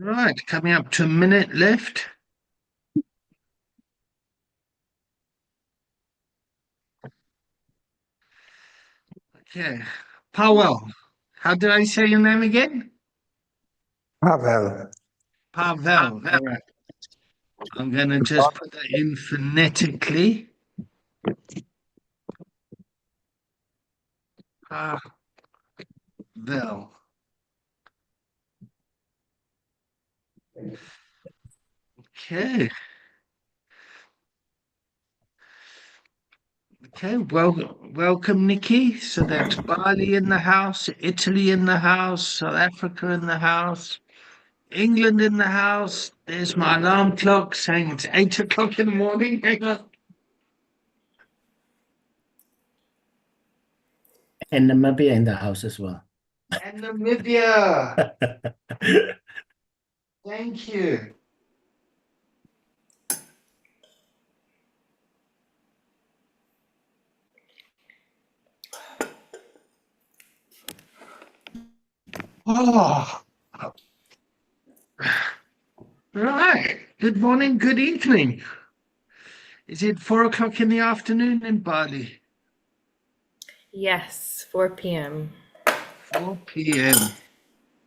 Right, coming up to a minute left. Okay. Powell. How did I say your name again? Pavel. Pavel. All right. I'm going to just put that in phonetically. Pavel. Okay. Okay. Well, welcome, Nikki. So that's Bali in the house, Italy in the house, South Africa in the house, England in the house. There's my alarm clock saying it's 8 o'clock in the morning. Hang on. And Namibia in the house as well. And Namibia. Thank you. Oh, right. Good morning, good evening. Is it 4 o'clock in the afternoon in Bali? Yes, 4 p.m. 4 p.m.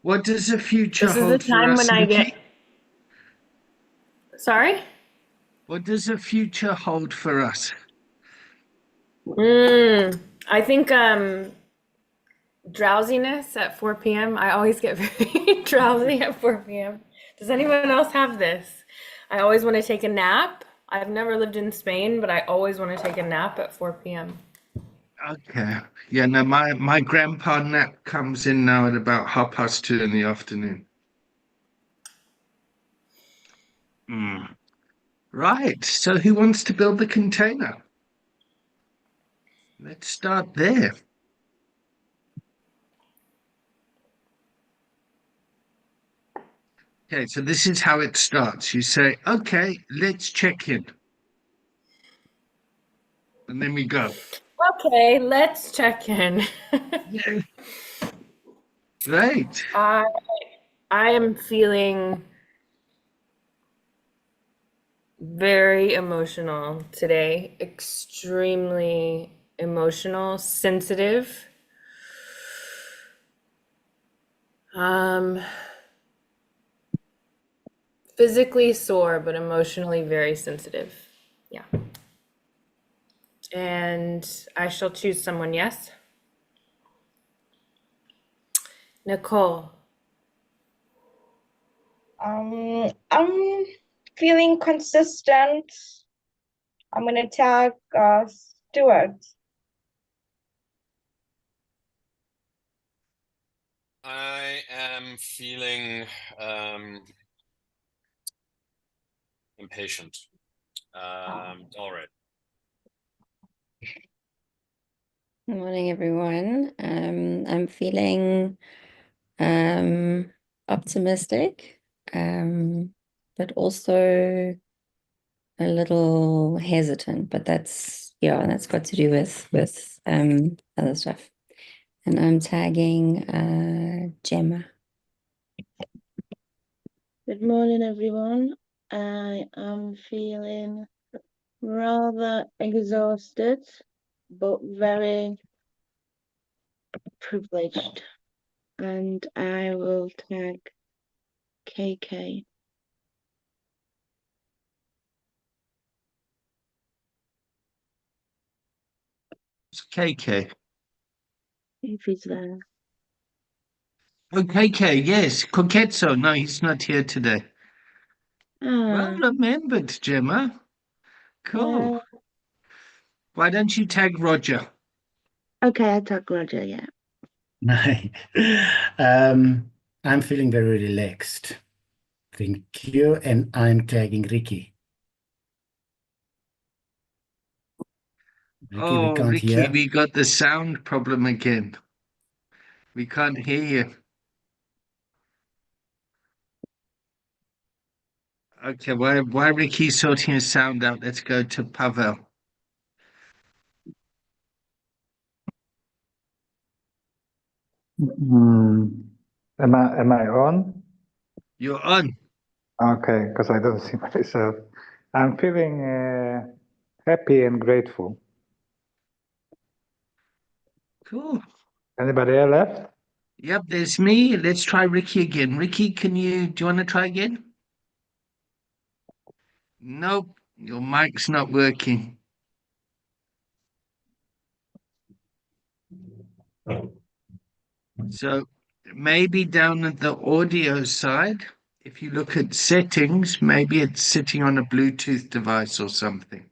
What does the future This is the hold for time us, when I get. Nikki? Sorry? What does the future hold for us? I think drowsiness at 4 p.m. I always get very drowsy at 4 p.m. Does anyone else have this? I always want to take a nap. I've never lived in Spain, but I always want to take a nap at 4 p.m. Okay. Yeah, no, my grandpa nap comes in now at about 2:30 in the afternoon. Hmm. Right. So who wants to build the container? Let's start there. Okay, so this is how it starts. You say, okay, let's check in. And then we go. Okay, let's check in. Yeah. Great. I I am feeling very emotional today, extremely emotional, sensitive. Um, Physically sore, but emotionally very sensitive. Yeah. And I shall choose someone, yes? Nicole. I'm feeling consistent. I'm gonna tag Stuart. I am feeling impatient. All right. Good morning, everyone. I'm feeling optimistic, but also a little hesitant. But that's got to do with other stuff. And I'm tagging Gemma. Good morning, everyone. I am feeling rather exhausted, but very privileged. And I will tag KK. It's KK. If he's there. Oh, KK, yes. Koketso. No, he's not here today. Well Ah, remembered, Gemma. Cool. yeah. Why don't you tag Roger? Okay, I tag Roger, yeah. I'm feeling very relaxed. Thank you. And I'm tagging Ricky. Ricky, we Oh, can't Ricky, hear. we got the sound problem again. We can't hear you. Okay, why Ricky's sorting his sound out, let's go to Pavel. Mm, am I on? You're on. Okay, because I don't see myself. I'm feeling happy and grateful. Cool. Anybody else left? Yep, there's me. Let's try Ricky again. Ricky, do you want to try again? Nope, your mic's not working. So maybe down at the audio side, if you look at settings, maybe it's sitting on a Bluetooth device or something.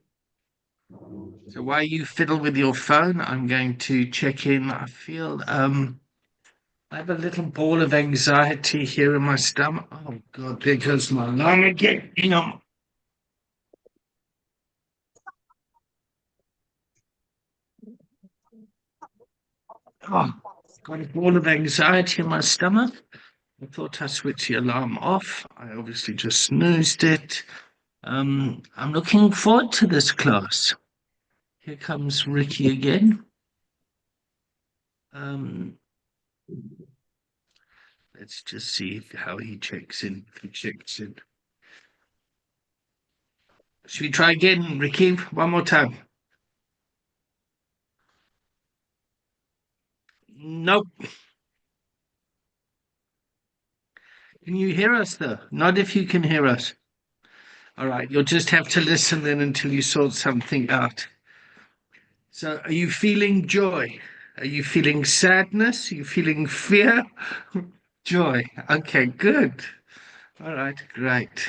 So while you fiddle with your phone, I'm going to check in. I feel I have a little ball of anxiety here in my stomach. Oh God, there goes my alarm again. Hang on. Oh, got a ball of anxiety in my stomach. I thought I switched the alarm off. I obviously just snoozed it. I'm looking forward to this class. Here comes Ricky again. Let's just see how he checks in. If he checks in. Should we try again, Ricky? One more time. Nope. Can you hear us though? Not if you can hear us. All right, you'll just have to listen then until you sort something out. So, are you feeling joy? Are you feeling sadness? Are you feeling fear? Joy. Okay, good. All right, great.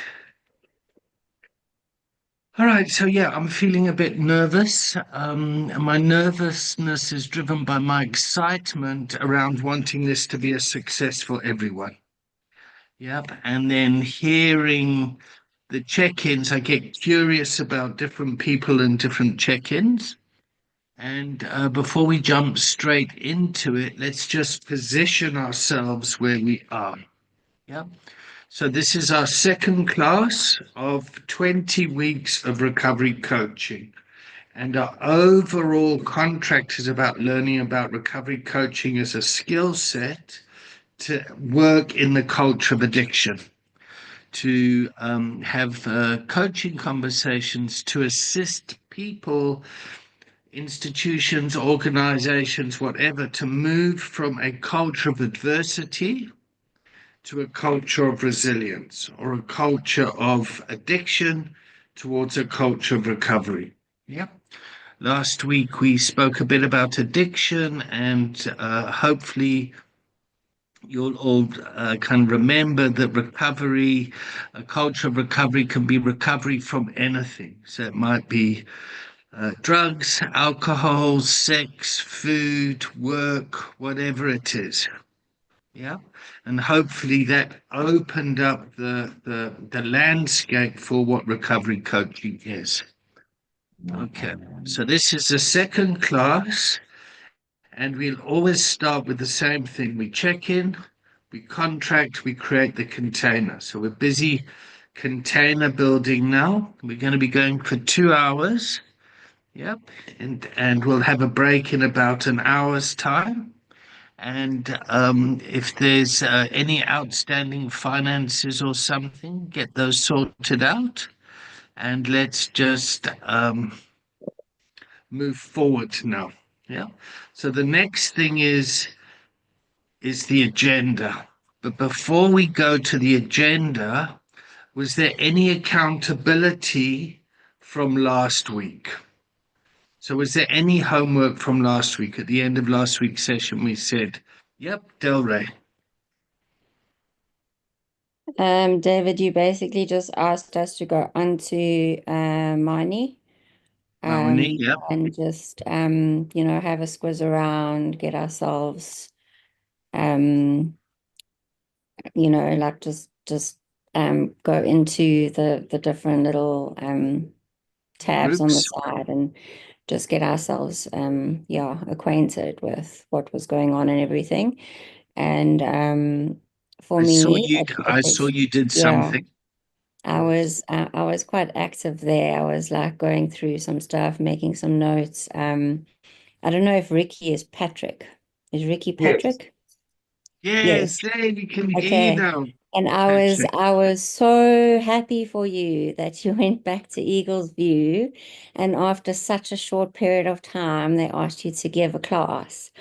All right, so yeah, I'm feeling a bit nervous. And my nervousness is driven by my excitement around wanting this to be a success for everyone. Yep, and then hearing the check-ins, I get curious about different people and different check-ins. And before we jump straight into it, let's just position ourselves where we are. Yep. So this is our second class of 20 weeks of recovery coaching. And our overall contract is about learning about recovery coaching as a skill set to work in the culture of addiction, to have coaching conversations to assist people, institutions, organizations, whatever, to move from a culture of adversity to a culture of resilience, or a culture of addiction towards a culture of recovery. Yeah. Last week we spoke a bit about addiction, and hopefully you'll all can remember that recovery, a culture of recovery, can be recovery from anything. So it might be drugs, alcohol, sex, food, work, whatever it is. Yeah. And hopefully that opened up the landscape for what recovery coaching is. Okay. So this is the second class, and we'll always start with the same thing. We check in, we contract, we create the container. So we're busy container building now. We're going to be going for 2 hours. Yep. And we'll have a break in about an hour's time. And if there's any outstanding finances or something, get those sorted out. And let's just move forward now. Yeah. So the next thing is the agenda. But before we go to the agenda, was there any accountability from last week? So was there any homework from last week? At the end of last week's session, we said, yep, Delray. David, you basically just asked us to go onto Marnie. Yep. And just have a squiz around, get ourselves like just go into the different little tabs on the Groups. side and just get ourselves acquainted with what was going on and everything. And for I me, saw you did yeah, something. I was quite active there. I was like going through some stuff, making some notes. I don't know if Ricky is Patrick. Is Ricky Patrick? Yes, there you can hear you Okay. now. And I was so happy for you that you went back to Eagles View, and after such a short period of time, they asked you to give a class.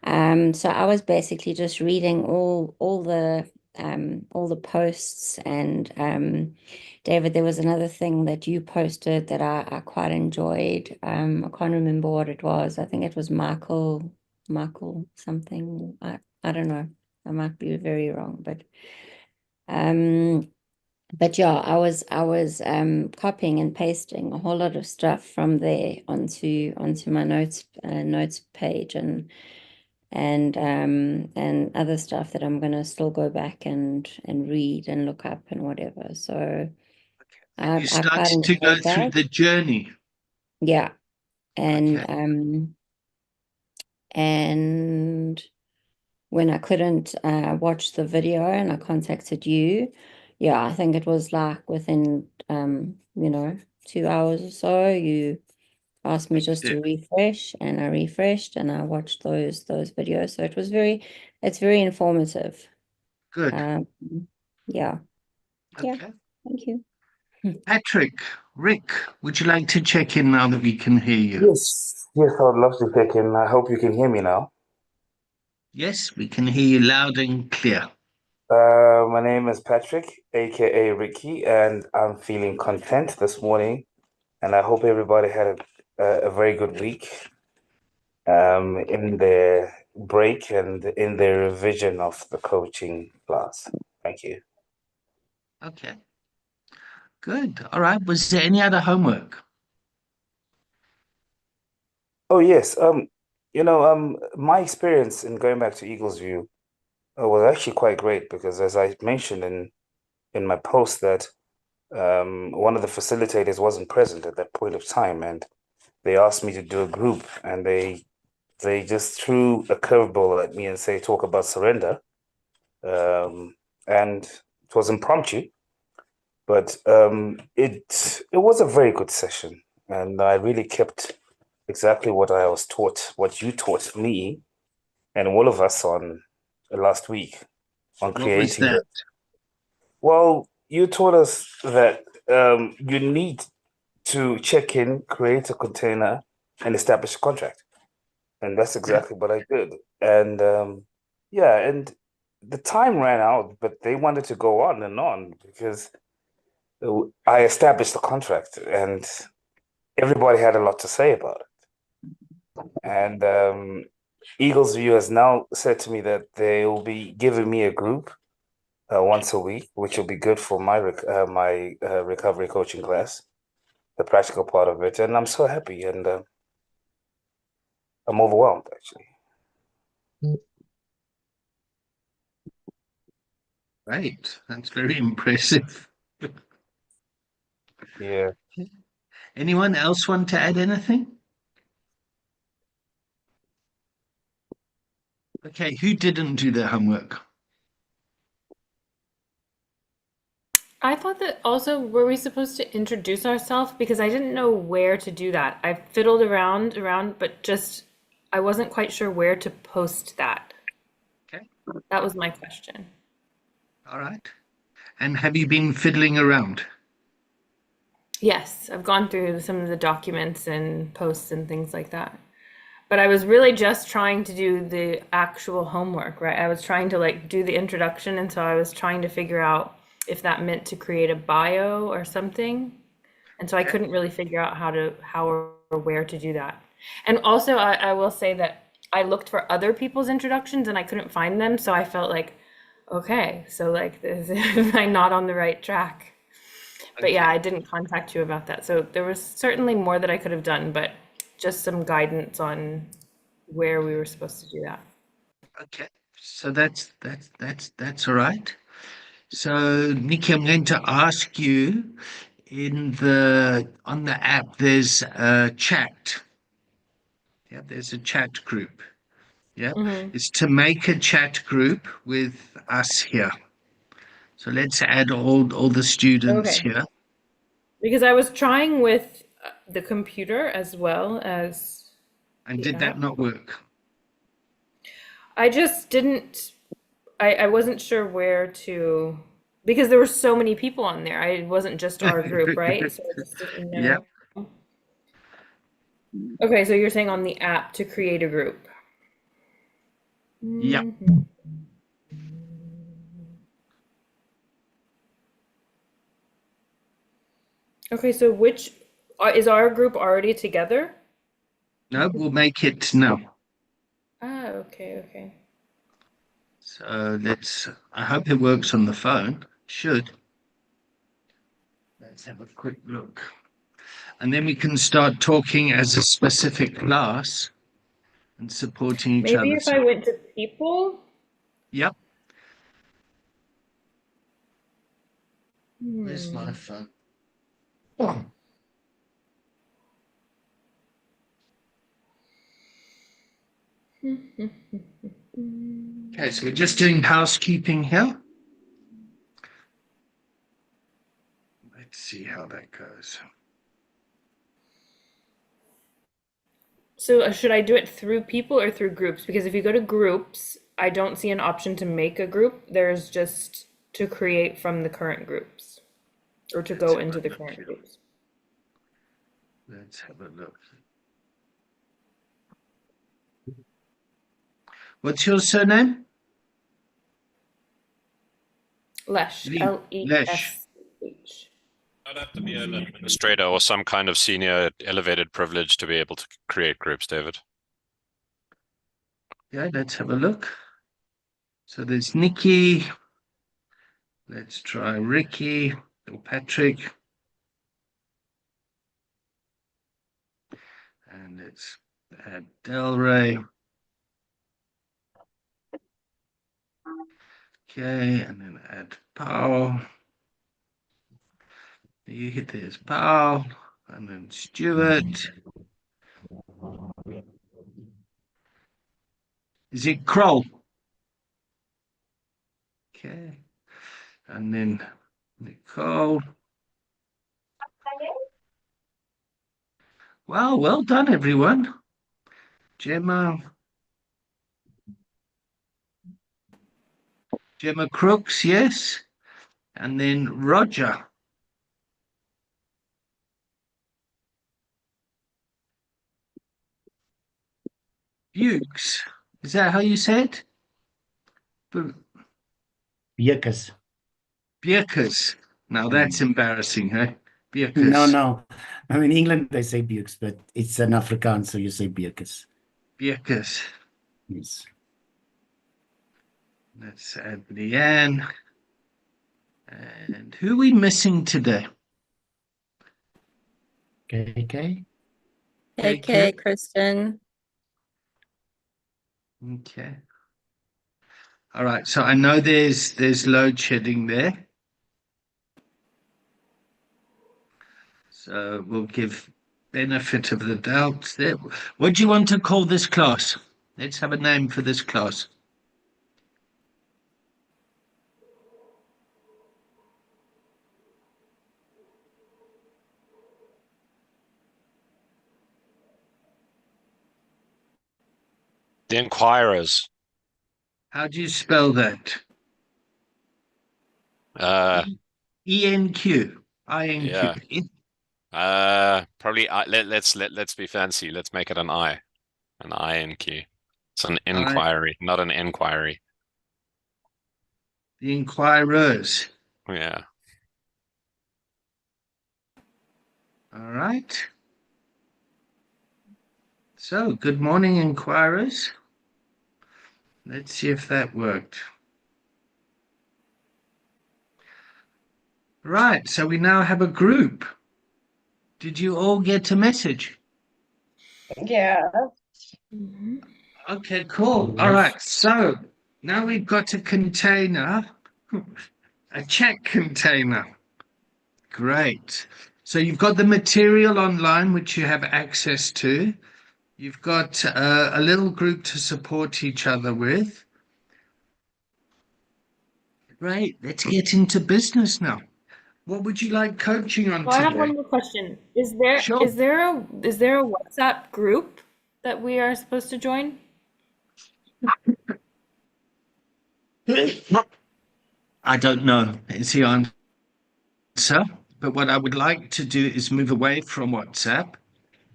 So I was basically just reading all the posts, and David, there was another thing that you posted that I quite enjoyed. I can't remember what it was. I think it was Michael something. I don't know. I might be very wrong, but yeah, I was copying and pasting a whole lot of stuff from there onto my notes page, and other stuff that I'm gonna still go back and read and look up and whatever. So And you I quite started to go enjoyed through that. the journey. Yeah. And Okay. and when I couldn't watch the video and I contacted you, yeah, I think it was like within 2 hours or so, you asked me just to refresh, and I refreshed and I watched those videos. So it's very informative. Good. Yeah. Okay. Thank you. Patrick, Rick, would you like to check in now that we can hear you? Yes, I would love to check in. I hope you can hear me now. Yes, we can hear you loud and clear. My name is Patrick, aka Ricky, and I'm feeling content this morning. And I hope everybody had a very good week in their break and in their revision of the coaching class. Thank you. Okay. Good. All right. Was there any other homework? Oh yes, my experience in going back to Eagles View was actually quite great because, as I mentioned in my post, that one of the facilitators wasn't present at that point of time, and they asked me to do a group, and they just threw a curveball at me and say talk about surrender, and it was impromptu, but it was a very good session, and I really kept exactly what I was taught, what you taught me, and all of us on last week on What was creating that? Well, you taught us that you need to check in, create a container, and establish a contract. And that's exactly what I did. And and the time ran out, but they wanted to go on and on because I established the contract and everybody had a lot to say about it. And Eagles View has now said to me that they will be giving me a group once a week, which will be good for my recovery coaching class, the practical part of it. And I'm so happy, and I'm overwhelmed actually. Right. That's very impressive. Yeah. Anyone else want to add anything? Okay, who didn't do their homework? I thought that also, were we supposed to introduce ourselves? Because I didn't know where to do that. I fiddled around, but just I wasn't quite sure where to post that. Okay. That was my question. All right. And have you been fiddling around? Yes, I've gone through some of the documents and posts and things like that. But I was really just trying to do the actual homework, right? I was trying to like do the introduction, and so I was trying to figure out if that meant to create a bio or something. And so I couldn't really figure out how or where to do that. And also I will say that I looked for other people's introductions and I couldn't find them, so I felt like, okay, so like this, am I not on the right track? But yeah, I didn't contact you about that. So there was certainly more that I could have done, but just some guidance on where we were supposed to do that. Okay. So that's all right. So Nikki, I'm going to ask you on the app there's a chat. Yeah, there's a chat group. Yeah. It's to make a chat group with us here. So let's add all the students Okay. here. Because I was trying with the computer as well as And the did that app. not work? I just didn't, I wasn't sure where to Because there were so many people on there. It wasn't just our group, right? So I just didn't know. Yep. Okay, so you're saying on the app to create a group. Yep. Mhm. Okay, so which is our group already together? No, we'll make it now. Ah, okay. So I hope it works on the phone. Should. Let's have a quick look. And then we can start talking as a specific class and supporting each Maybe other. if I went to people. Yep. Where's my Hmm. phone? Oh. Okay, so we're just doing housekeeping here. Let's see how that goes. So should I do it through people or through groups? Because if you go to groups, I don't see an option to make a group. There's just to create from the current groups or to go into the current groups. Let's have a look. What's your surname? Lesh, Lesh. L-E-S-H. I'd have to be an administrator or some kind of senior elevated privilege to be able to create groups, David. Yeah, let's have a look. So there's Nikki. Let's try Ricky or Patrick. And let's add Delray. Okay, and then add Paul. There's Paul, and then Stuart. Is it Kroll? Okay, and then Nicole. Wow, well done, everyone. Gemma Crooks, yes. And then Roger. Bukes. Is that how you say it? Bierkes. Bierkes. Now that's embarrassing, huh? Bierkes. No. I mean, in England they say Bukes, but it's an Afrikaans, so you say Bierkes. Bierkes. Yes. Let's add Leanne. And who are we missing today? KK. Okay, Kristen. Okay. All right. So I know there's load shedding there. So we'll give benefit of the doubt there. What do you want to call this class? Let's have a name for this class. The Inquirers. How do you spell that? ENQ. INQ. Yeah. Probably let's be fancy. Let's make it an I. An INQ. It's an inquiry, not an inquiry. The Inquirers. Yeah. All right. So, good morning, Inquirers. Let's see if that worked. Right, so we now have a group. Did you all get a message? Yeah. Mhm. Okay, cool. All right, so now we've got a container, a chat container. Great. So you've got the material online, which you have access to. You've got a little group to support each other with. Great. Let's get into business now. What would you like coaching on Well, I have today? one more question. Is there Sure. is there a WhatsApp group that we are supposed to join? I don't know is the answer. But what I would like to do is move away from WhatsApp.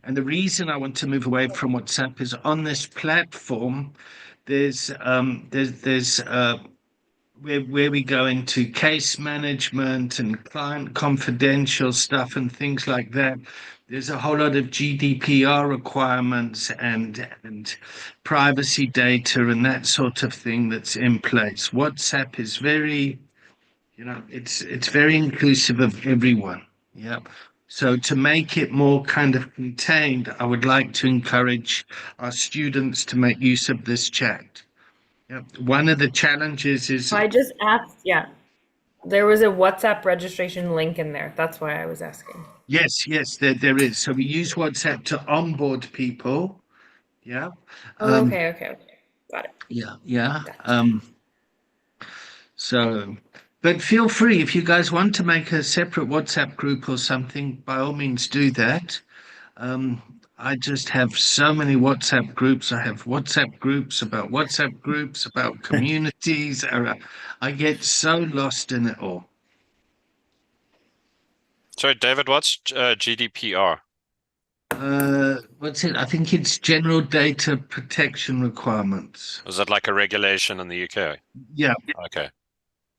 And the reason I want to move away from WhatsApp is on this platform, there's where we go into case management and client confidential stuff and things like that. There's a whole lot of GDPR requirements and privacy data and that sort of thing that's in place. WhatsApp is very, it's very inclusive of everyone. Yeah. So to make it more kind of contained, I would like to encourage our students to make use of this chat. Yep. One of the challenges is I just asked, yeah. There was a WhatsApp registration link in there. That's why I was asking. yes, there is. So we use WhatsApp to onboard people. Yeah. Oh, okay. Got it. Yeah. So, but feel free if you guys want to make a separate WhatsApp group or something, by all means do that. I just have so many WhatsApp groups. I have WhatsApp groups about communities. I get so lost in it all. Sorry, David, what's GDPR? What's it? I think it's General Data Protection Requirements. Is that like a regulation in the UK? Yeah. Okay.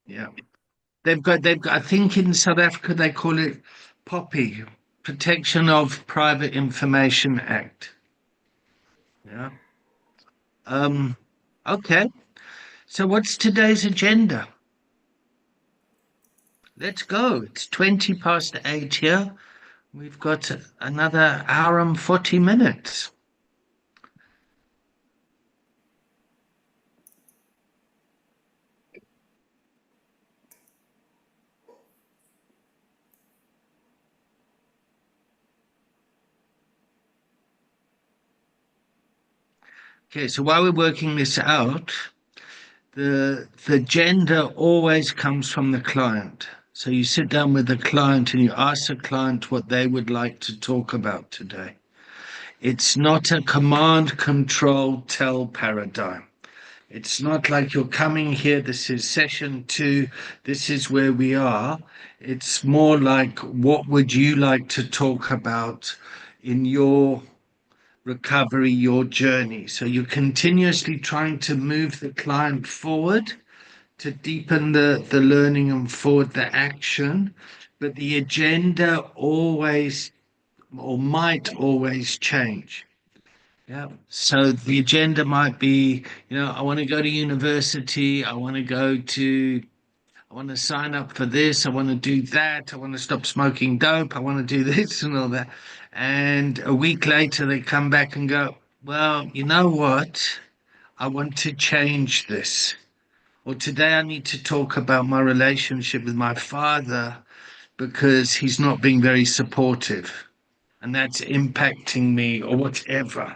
Yeah. They've got, I think in South Africa they call it POPI, Protection of Private Information Act. Yeah. Okay. So what's today's agenda? Let's go. It's 8:20 here. We've got another hour and 40 minutes. Okay, so while we're working this out, the agenda always comes from the client. So you sit down with the client and you ask the client what they would like to talk about today. It's not a command, control, tell paradigm. It's not like you're coming here, this is session 2, this is where we are. It's more like, what would you like to talk about in your recovery, your journey? So you're continuously trying to move the client forward to deepen the learning and forward the action, but the agenda always or might always change. Yeah. So the agenda might be, I want to go to university, I want to sign up for this, I want to do that, I want to stop smoking dope, I want to do this and all that. And a week later they come back and go, well, you know what? I want to change this. Or today I need to talk about my relationship with my father because he's not being very supportive and that's impacting me or whatever.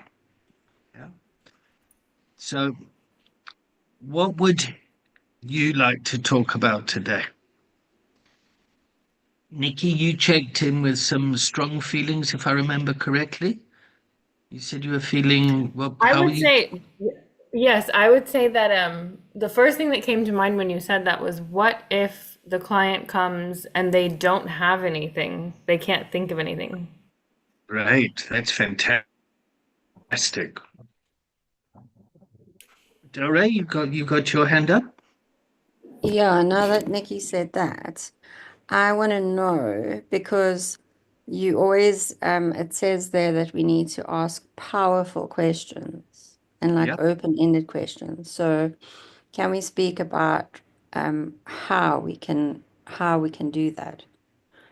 Yeah. So what would you like to talk about today? Nikki, you checked in with some strong feelings, if I remember correctly. You said you were feeling, well, I would say, yes, I would say that the first thing that came to mind when you said that was, what if the client comes and they don't have anything? They can't think of anything. Right, that's fantastic. Dore, you got your hand up? Yeah, now that Nikki said that, I want to know, because you always, it says there that we need to ask powerful questions and like open-ended questions. So can we speak about how we can do that?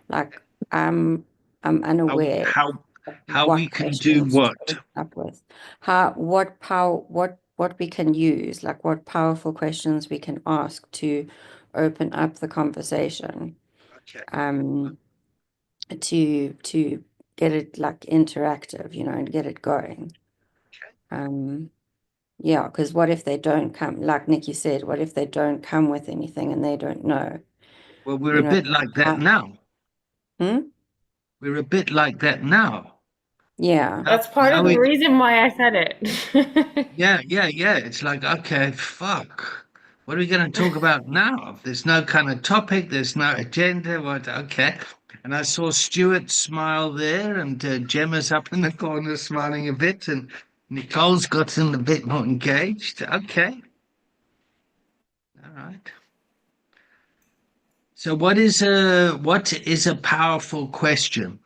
Like I'm unaware how we can do what? Up with what we can use, like what powerful questions we can ask to open up the conversation. Okay. To get it like interactive, and get it going. Okay. Yeah, because what if they don't come, like Nikki said, what if they don't come with anything and they don't know? Well, we're a bit like that now. We're a bit like that now. Yeah. That's part of the reason why I said it. Yeah. It's like, okay, fuck. What are we going to talk about now? There's no kind of topic, there's no agenda. What? Okay. And I saw Stuart smile there, and Gemma's up in the corner smiling a bit, and Nicole's gotten a bit more engaged. Okay. All right. So what is a powerful question?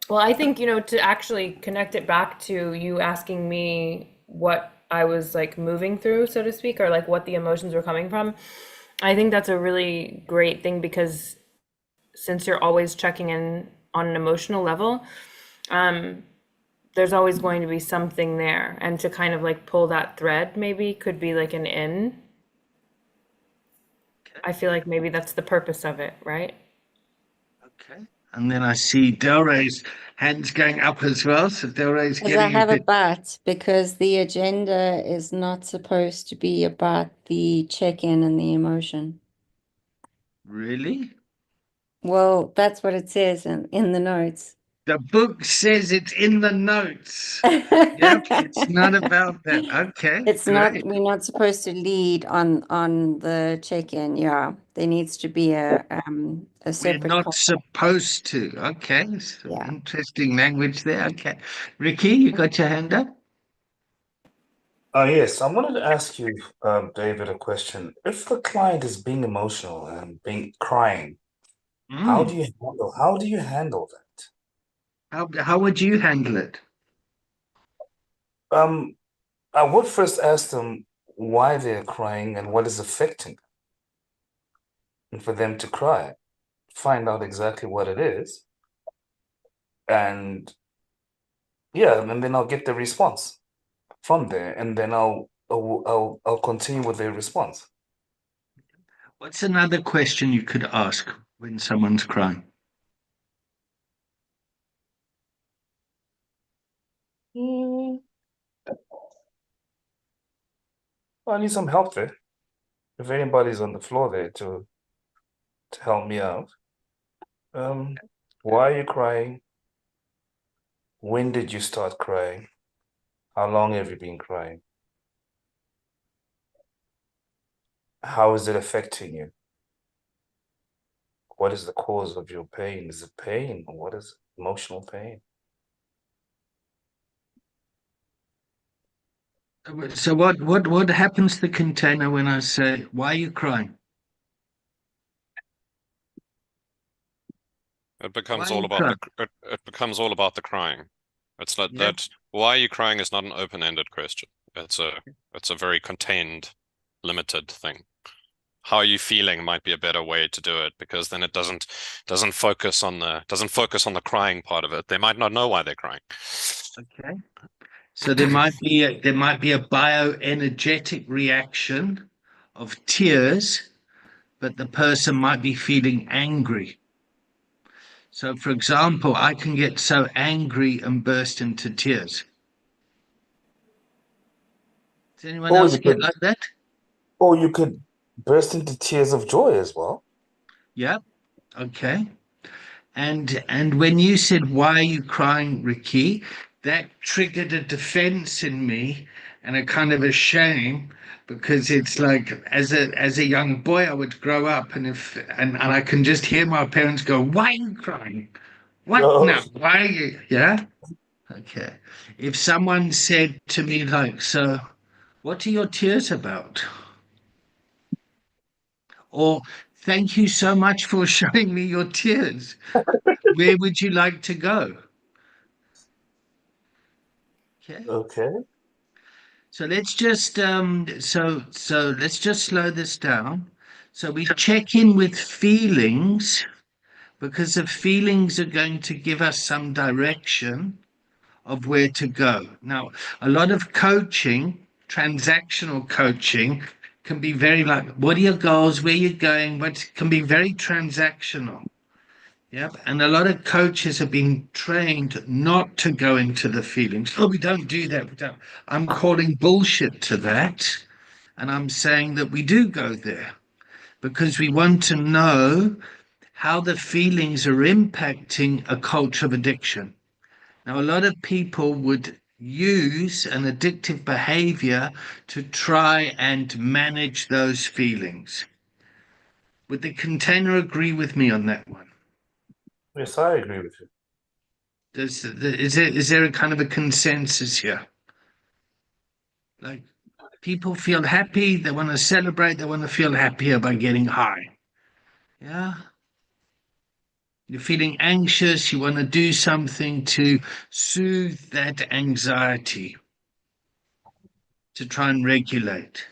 Well, I think, to actually connect it back to you asking me what I was like moving through, so to speak, or like what the emotions were coming from, I think that's a really great thing because since you're always checking in on an emotional level, there's always going to be something there. And to kind of like pull that thread maybe could be like an in. I feel like maybe that's the purpose of it, right? Okay. And then I see Delray's hands going up as well. So Delray's Because I getting a have a bit. but, because the agenda is not supposed to be about the check-in and the emotion. Really? Well, that's what it says in the notes. The book says it's in the notes. Yep, it's not about that. Okay, It's not, great. we're not supposed to lead on the check-in. Yeah, there needs to be a We're separate not call. supposed to. Okay, so Yeah. interesting language there. Okay, Ricky, you got your hand up? Oh, yes. I wanted to ask you, David, a question. If the client is being emotional and being crying, how do you handle that? How would you handle it? I would first ask them why they're crying and what is affecting them. And for them to cry, find out exactly what it is. And yeah, and then I'll get the response from there, and then I'll continue with their response. What's another question you could ask when someone's crying? Well, I need some help there. If anybody's on the floor there to help me out. Why are you crying? When did you start crying? How long have you been crying? How is it affecting you? What is the cause of your pain? Is it pain or what is emotional pain? So what happens to the container when I say, why are you crying? It becomes Why all you about cry? it becomes all about the crying. It's not Yep. that why are you crying is not an open-ended question. It's a very contained, limited thing. How are you feeling might be a better way to do it because then it doesn't focus on the crying part of it. They might not know why they're crying. Okay. So there might be a bioenergetic reaction of tears, but the person might be feeling angry. So, for example, I can get so angry and burst into tears. Does anyone Or else you get could, like that? or you could burst into tears of joy as well. Yeah. Okay. And when you said, why are you crying, Ricky? That triggered a defense in me and a kind of a shame because it's like as a young boy I would grow up and I can just hear my parents go, why are you crying? What No. now? Why are you? Yeah? Okay. If someone said to me like, so what are your tears about? Or thank you so much for showing me your tears. Where would you like to go? Okay. Okay. So let's just let's just slow this down. So we check in with feelings because the feelings are going to give us some direction of where to go. Now, a lot of coaching, transactional coaching, can be very like, what are your goals? Where you're going? What can be very transactional. Yep. And a lot of coaches have been trained not to go into the feelings. Oh, we don't do that. We don't. I'm calling bullshit to that. And I'm saying that we do go there because we want to know how the feelings are impacting a culture of addiction. Now, a lot of people would use an addictive behavior to try and manage those feelings. Would the container agree with me on that one? Yes, I agree with you. Is there a kind of a consensus here? Like, people feel happy, they want to celebrate, they want to feel happier by getting high. Yeah? You're feeling anxious, you want to do something to soothe that anxiety, to try and regulate.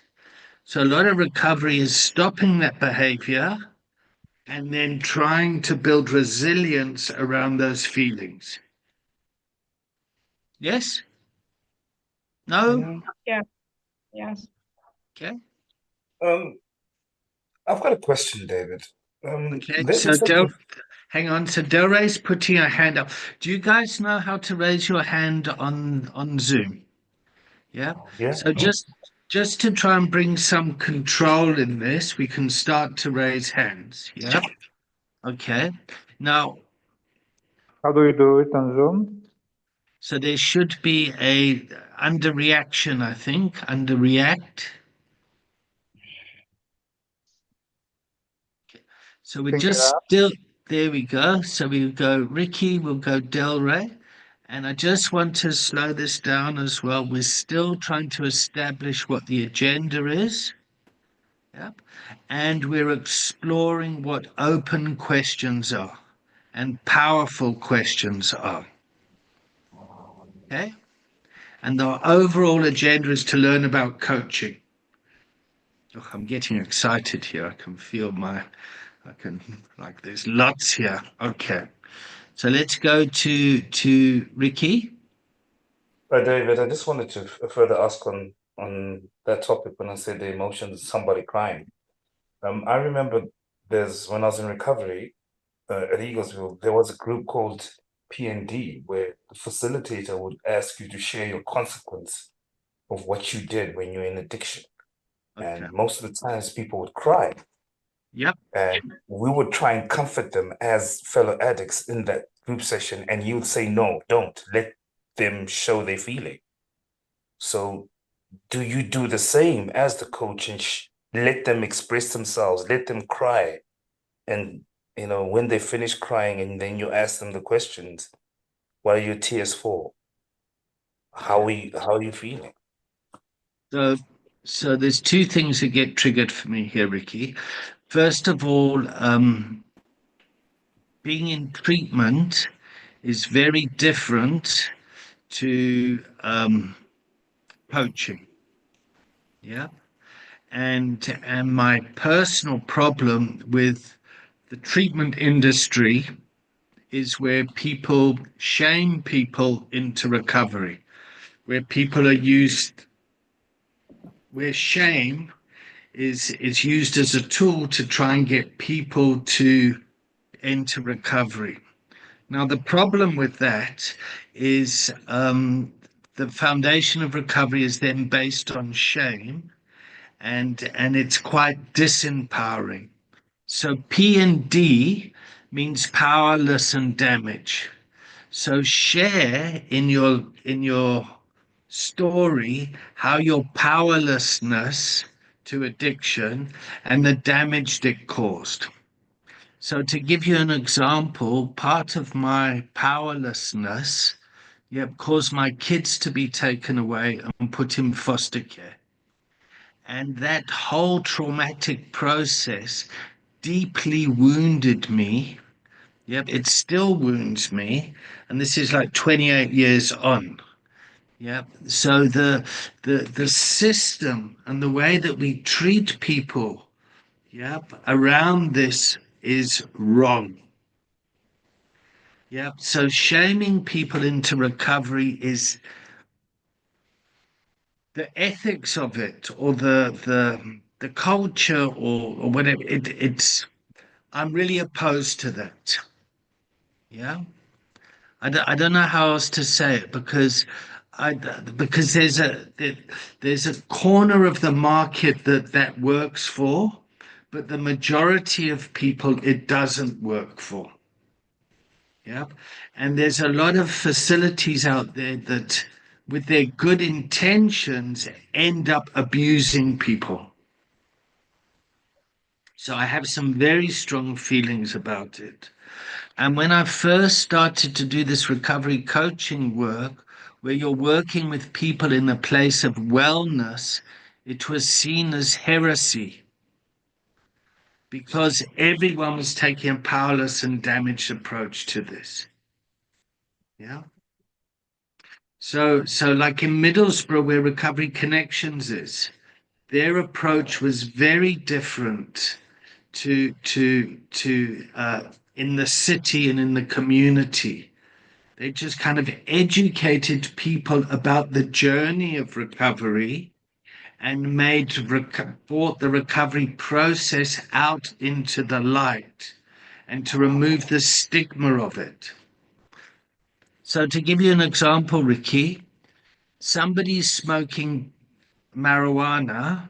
So a lot of recovery is stopping that behavior and then trying to build resilience around those feelings. Yes? No? Yeah. Yes. Okay. I've got a question, David. Okay, There's so a certain hang on. So Delray's putting her hand up. Do you guys know how to raise your hand on Zoom? Yeah. yeah. So just to try and bring some control in this, we can start to raise hands. Yeah. Okay. Now, How do you do it on Zoom? so there should be a under reaction, I think, under react. Okay. So we're Finger just up. still, there we go. So we'll go Ricky, we'll go Delray. And I just want to slow this down as well. We're still trying to establish what the agenda is. Yep. And we're exploring what open questions are and powerful questions are. Okay? And the overall agenda is to learn about coaching. Oh, I'm getting excited here. I can feel like there's lots here. Okay. So let's go to Ricky. David, I just wanted to further ask on that topic when I said the emotions of somebody crying. I remember when I was in recovery at Eaglesville, there was a group called P&D where the facilitator would ask you to share your consequence of what you did when you're in addiction. Okay. And most of the times people would cry. Yep. And we would try and comfort them as fellow addicts in that group session. And you would say, no, don't let them show their feeling. So do you do the same as the coach and let them express themselves, let them cry? And, when they finish crying and then you ask them the questions, what are your tears for? How are you feeling? So there's two things that get triggered for me here, Ricky. First of all, being in treatment is very different to coaching. Yeah. And my personal problem with the treatment industry is where people shame people into recovery, where people are used, where shame is used as a tool to try and get people to enter recovery. Now, the problem with that is the foundation of recovery is then based on shame, and it's quite disempowering. So P&D means powerless and damage. So share in your story how your powerlessness to addiction and the damage it caused. So to give you an example, part of my powerlessness caused my kids to be taken away and put in foster care. And that whole traumatic process deeply wounded me. Yep, it still wounds me. And this is like 28 years on. Yep. So the system and the way that we treat people, around this is wrong. Yep. So shaming people into recovery is the ethics of it, or the culture, or whatever. I'm really opposed to that. Yeah. I don't know how else to say it, because there's a corner of the market that works for, but the majority of people it doesn't work for. Yeah, and there's a lot of facilities out there that with their good intentions, end up abusing people. So I have some very strong feelings about it. And when I first started to do this recovery coaching work, where you're working with people in a place of wellness, it was seen as heresy because everyone was taking a powerless and damaged approach to this. Yeah. So like in Middlesbrough, where Recovery Connections is, their approach was very different to in the city and in the community. They just kind of educated people about the journey of recovery and brought the recovery process out into the light and to remove the stigma of it. So to give you an example, Ricky, somebody's smoking marijuana,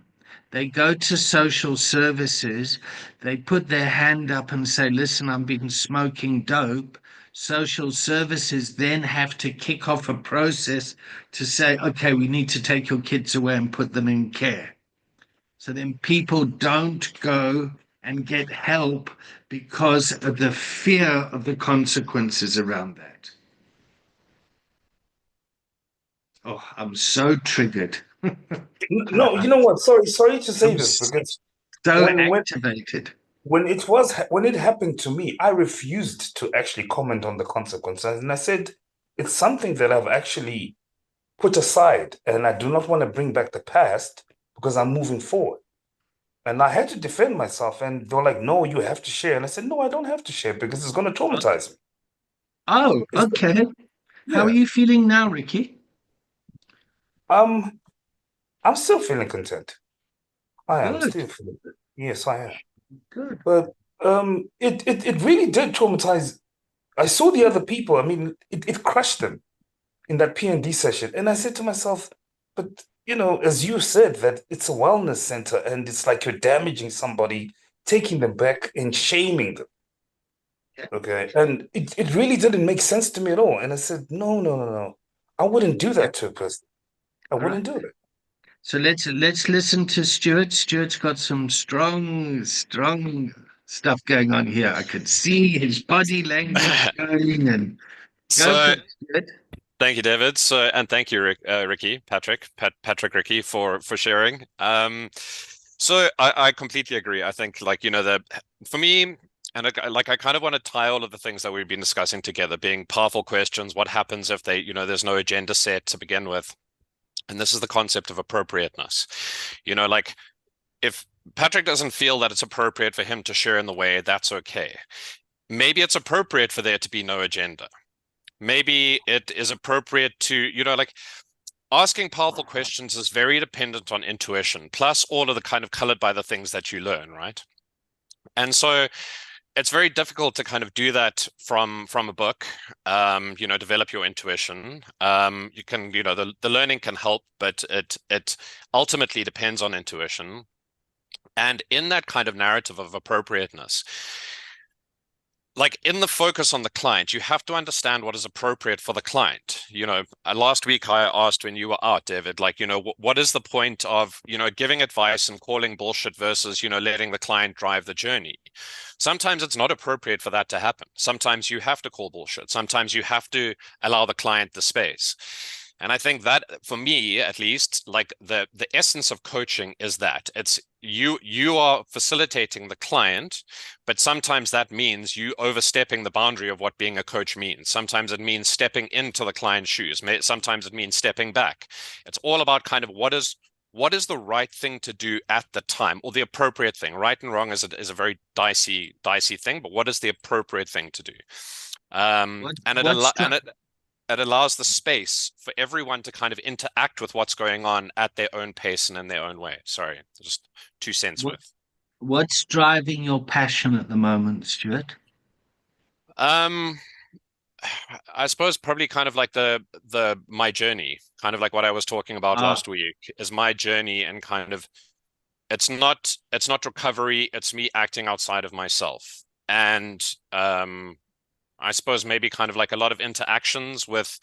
they go to social services, they put their hand up and say, listen, I've been smoking dope. Social services then have to kick off a process to say, okay, we need to take your kids away and put them in care. So then people don't go and get help because of the fear of the consequences around that. Oh, I'm so triggered. No, you know what? Sorry to say this, because So when activated. when it happened to me, I refused to actually comment on the consequences, and I said it's something that I've actually put aside, and I do not want to bring back the past because I'm moving forward. And I had to defend myself, and they were like, "No, you have to share." And I said, "No, I don't have to share because it's going to traumatize me." Oh, okay. How are Yeah. you feeling now, Ricky? I'm still feeling content. I am Good. still feeling good. Yes, I am. Good. But it really did traumatize. I saw the other people. I mean, it crushed them in that P&D session. And I said to myself, but you know, as you said, that it's a wellness center and it's like you're damaging somebody, taking them back and shaming them. Yeah. Okay. And it really didn't make sense to me at all. And I said, no. I wouldn't do that to a person. I wouldn't do that. So let's listen to Stuart. Stuart's got some strong stuff going on here. I could see his body language going and go for it, Stuart. Thank you, David. And thank you, Ricky, Patrick, Ricky, for sharing. So I completely agree. I think, like, you know, for me, and I kind of want to tie all of the things that we've been discussing together, being powerful questions. What happens if there's no agenda set to begin with? And this is the concept of appropriateness. You know, like, if Patrick doesn't feel that it's appropriate for him to share in the way, that's okay. Maybe it's appropriate for there to be no agenda. Maybe it is appropriate to, like, asking powerful questions is very dependent on intuition, plus all of the kind of colored by the things that you learn, right? And so it's very difficult to kind of do that from a book, develop your intuition. You can, the learning can help, but it ultimately depends on intuition. And in that kind of narrative of appropriateness, like, in the focus on the client, you have to understand what is appropriate for the client. Last week I asked when you were out, David, like, what is the point of, giving advice and calling bullshit versus, letting the client drive the journey? Sometimes it's not appropriate for that to happen. Sometimes you have to call bullshit. Sometimes you have to allow the client the space. And I think that, for me, at least, like, the essence of coaching is that it's you are facilitating the client, but sometimes that means you overstepping the boundary of what being a coach means. Sometimes it means stepping into the client's shoes. Sometimes it means stepping back. It's all about kind of what is the right thing to do at the time, or the appropriate thing. Right and wrong is a very dicey thing, but what is the appropriate thing to do? It allows the space for everyone to kind of interact with what's going on at their own pace and in their own way. Sorry, just 2 cents worth. What's driving your passion at the moment, Stuart? I suppose probably kind of like my journey, kind of like what I was talking about last week, is my journey, and kind of it's not recovery, it's me acting outside of myself. And I suppose maybe kind of like a lot of interactions with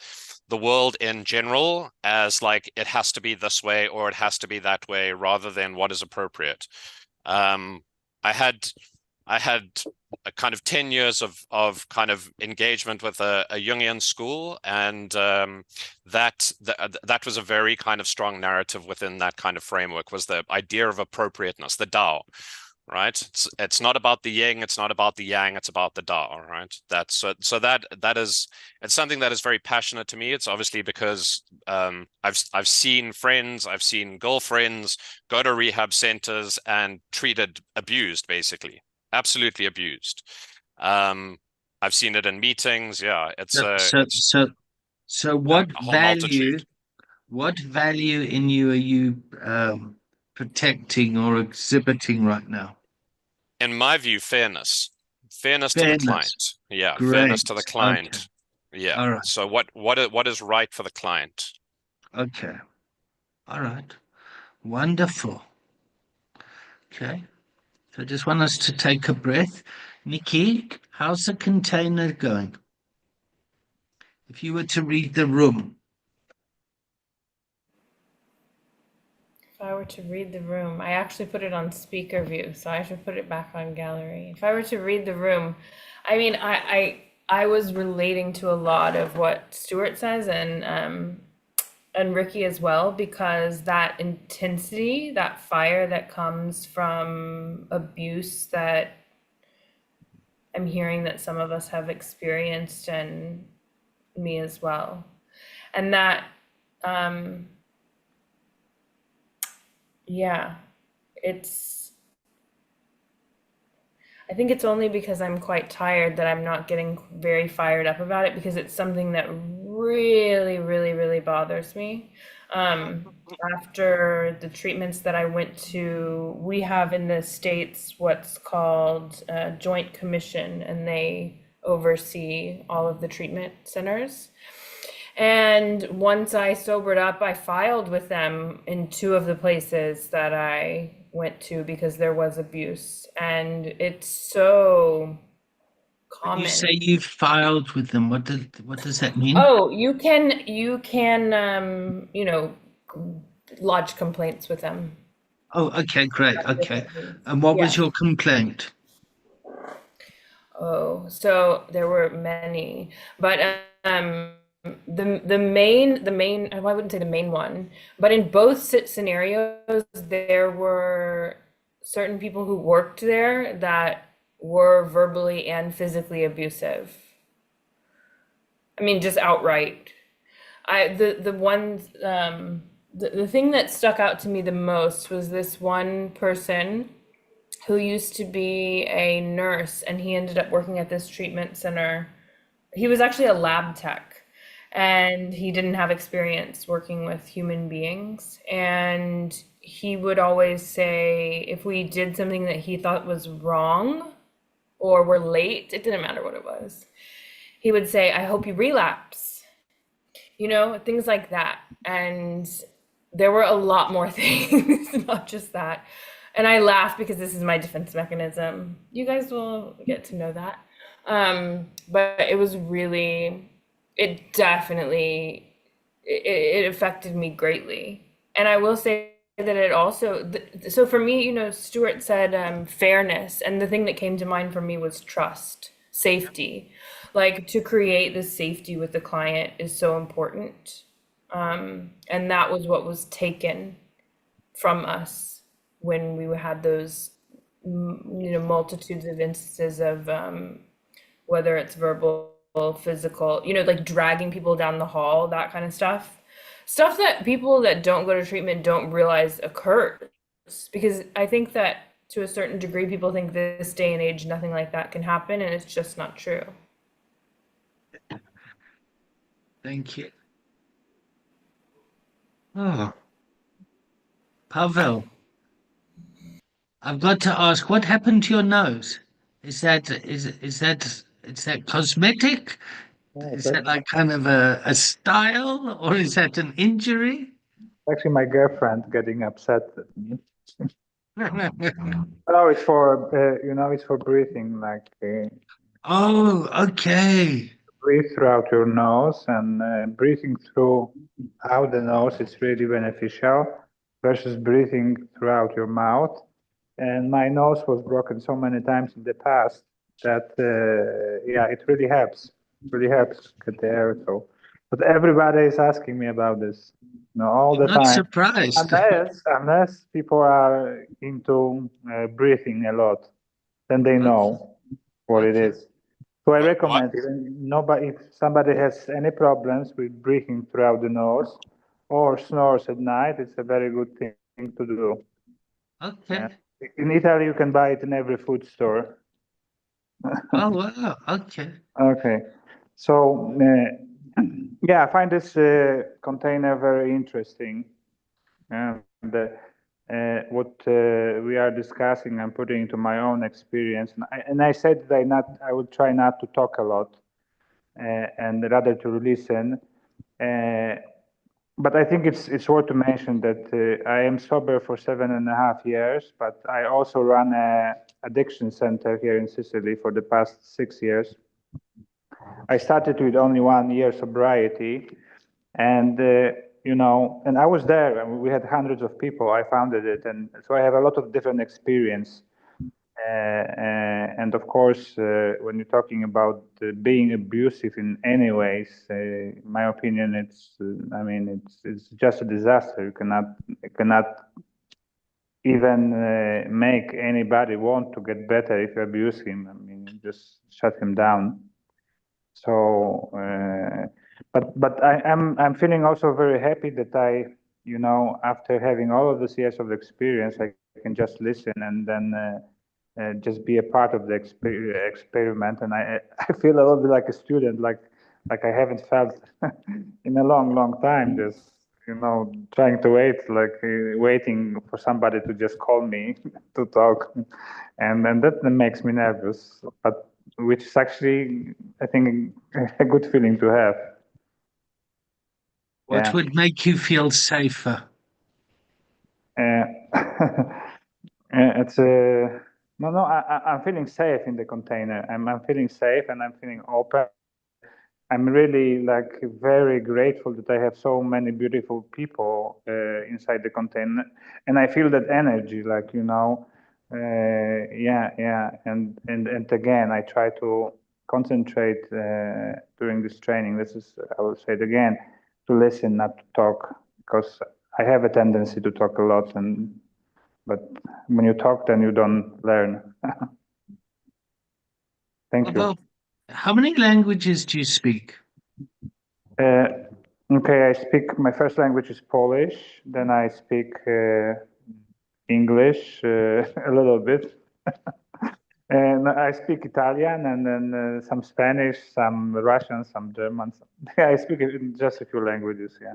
the world in general as like it has to be this way or it has to be that way rather than what is appropriate. I had a kind of 10 years of kind of engagement with a Jungian school, and that was a very kind of strong narrative within that kind of framework, was the idea of appropriateness, the Tao, right? It's not about the yin, it's not about the yang, it's about the Tao, right? That's so that is, it's something that is very passionate to me. It's obviously because I've seen friends, I've seen girlfriends go to rehab centers and abused, basically. Absolutely abused. I've seen it in meetings. Yeah, it's so what a whole value multitude. what value in you are you protecting or exhibiting right now? In my view, fairness to the Fairness. client. Yeah, Great. fairness to the client. Okay. Yeah. All right. So what is right for the client? Okay. All right. Wonderful. Okay. So I just want us to take a breath. Nikki, how's the container going? If you were to read the room. If I were to read the room, I actually put it on speaker view, so I should put it back on gallery. If I were to read the room, I mean, I was relating to a lot of what Stuart says and Ricky as well, because that intensity, that fire that comes from abuse that I'm hearing that some of us have experienced, and me as well. And that, yeah, I think it's only because I'm quite tired that I'm not getting very fired up about it, because it's something that really, really, really bothers me. After the treatments that I went to, we have in the States what's called a Joint Commission, and they oversee all of the treatment centers. And once I sobered up, I filed with them in 2 of the places that I went to because there was abuse, and it's so common. You say you filed with them. What does that mean? Oh, you can lodge complaints with them. Oh, okay, great. Okay. And what was Yeah. your complaint? Oh, so there were many, but the main, I wouldn't say the main one, but in both scenarios, there were certain people who worked there that were verbally and physically abusive. I mean, just outright. The thing that stuck out to me the most was this one person who used to be a nurse, and he ended up working at this treatment center. He was actually a lab tech, and he didn't have experience working with human beings. And he would always say, if we did something that he thought was wrong or were late, it didn't matter what it was, he would say, I hope you relapse, things like that. And there were a lot more things, not just that. And I laugh because this is my defense mechanism. You guys will get to know that. But it was really, it definitely, it affected me greatly. And I will say that it also, so for me, Stuart said fairness. And the thing that came to mind for me was trust, safety. Like, to create this safety with the client is so important. And that was what was taken from us when we had those, multitudes of instances of whether it's verbal, physical, like dragging people down the hall, that kind of stuff that people that don't go to treatment don't realize occurs. Because I think that to a certain degree, people think this day and age, nothing like that can happen, and it's just not true. Thank you. Oh, Pavel, I've got to ask, what happened to your nose? Is that cosmetic? Is that like kind of a style, or is that an injury? Actually, my girlfriend getting upset at me. Oh, it's for it's for breathing, like Oh, okay. Breathe throughout your nose, and breathing through out the nose is really beneficial versus breathing throughout your mouth. And my nose was broken so many times in the past that yeah, it really helps. Really helps get the aerosol. But everybody is asking me about this, all the Not time. surprised. Unless people are into breathing a lot, then they know what it Okay. is. So I What- recommend if somebody has any problems with breathing throughout the nose or snores at night, it's a very good thing to do. Okay. In Italy, you can buy it in every food store. Oh, wow. Okay. Okay, so yeah, I find this container very interesting, and what we are discussing, I'm putting into my own experience, and I said that I will try not to talk a lot, and rather to listen. But I think it's worth to mention that I am sober for 7.5 years, but I also run a addiction center here in Sicily for the past 6 years. I started with only 1 year sobriety, and and I was there, and we had hundreds of people. I founded it, and so I have a lot of different experience. And of course, when you're talking about being abusive in any ways, in my opinion, it's just a disaster. You cannot even make anybody want to get better if you abuse him. I mean, you just shut him down. So, but I'm feeling also very happy that after having all of these years of experience, I can just listen and then just be a part of the experiment. And I feel a little bit like a student, like I haven't felt in a long time. Just trying to waiting for somebody to just call me to talk, and that makes me nervous. But which is actually, I think, a good feeling to have. What Yeah. would make you feel safer? It's no. I'm feeling safe in the container. I'm feeling safe, and I'm feeling open. I'm really very grateful that I have so many beautiful people inside the container, and I feel that energy, yeah. And again, I try to concentrate during this training. I will say it again, to listen, not to talk, because I have a tendency to talk a lot, but when you talk, then you don't learn. Thank you. Well, how many languages do you speak? Okay, my first language is Polish, then I speak English a little bit, and I speak Italian, and then some Spanish, some Russian, some German. I speak just a few languages, yeah.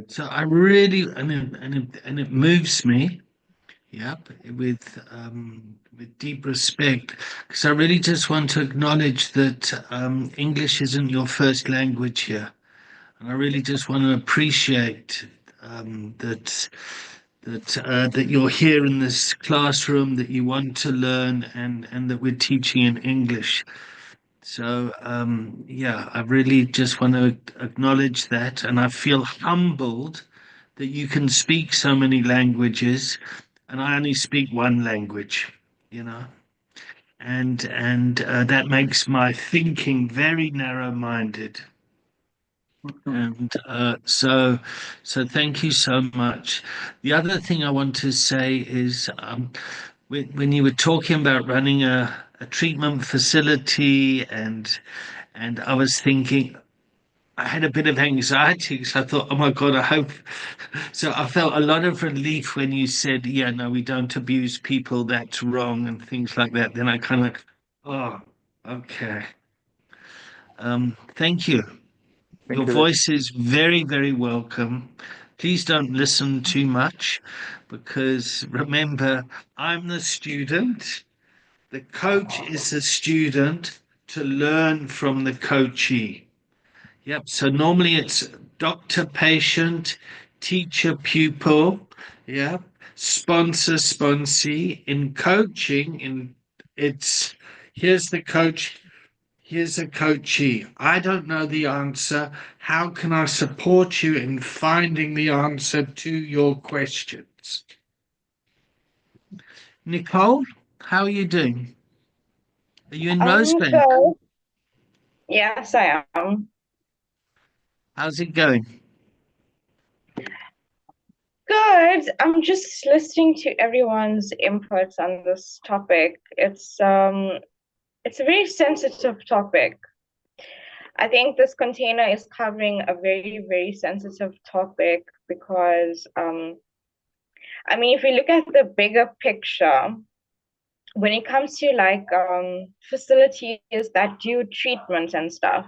So I really, and it moves me, yep, with deep respect, because I really just want to acknowledge that English isn't your first language here, and I really just want to appreciate that you're here in this classroom, that you want to learn, and that we're teaching in English. So, yeah, I really just want to acknowledge that. And I feel humbled that you can speak so many languages, and I only speak one language, and that makes my thinking very narrow-minded. And so thank you so much. The other thing I want to say is when you were talking about running a treatment facility, and I was thinking, I had a bit of anxiety because I thought, oh my God, I hope. So I felt a lot of relief when you said, yeah, no, we don't abuse people, that's wrong, and things like that. Then I kind of, oh, okay. Thank you. Thank Your you. voice is very, very welcome. Please don't listen too much, because remember, I'm the student. The coach is the student to learn from the coachee. Yep. So normally it's doctor patient, teacher pupil. Yep. Sponsor sponsee. In coaching, it's Here's the coach. Here's a coachee. I don't know the answer. How can I support you in finding the answer to your questions? Nicole, how are you doing? Are you in Rosebank? Good. Yes, I am. How's it going? Good. I'm just listening to everyone's inputs on this topic. It's a very sensitive topic. I think this container is covering a very, very sensitive topic because I mean, if we look at the bigger picture, when it comes to like facilities that do treatment and stuff,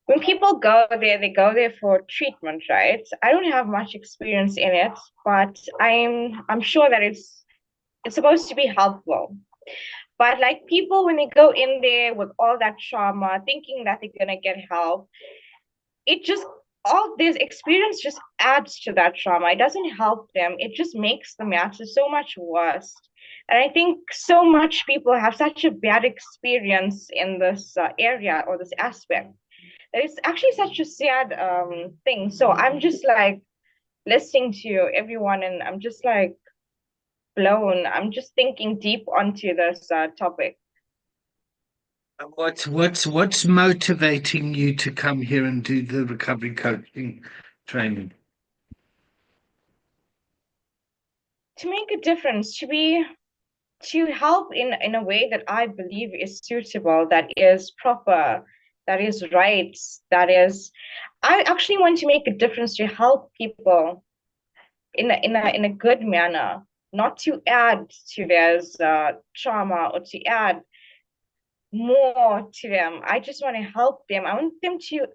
when people go there, they go there for treatment, right? I don't have much experience in it, but I'm sure that it's supposed to be helpful. But like people, when they go in there with all that trauma, thinking that they're gonna get help, it just all this experience just adds to that trauma. It doesn't help them. It just makes the matter so much worse. And I think so much people have such a bad experience in this area or this aspect. It's actually such a sad thing. So I'm just like listening to everyone, and I'm just like blown. I'm just thinking deep onto this topic. And what's motivating you to come here and do the recovery coaching training? To make a difference, to help in a way that I believe is suitable, that is proper, that is right, I actually want to make a difference to help people in a good manner, not to add to their trauma or to add more to them. I just want to help them. I want them to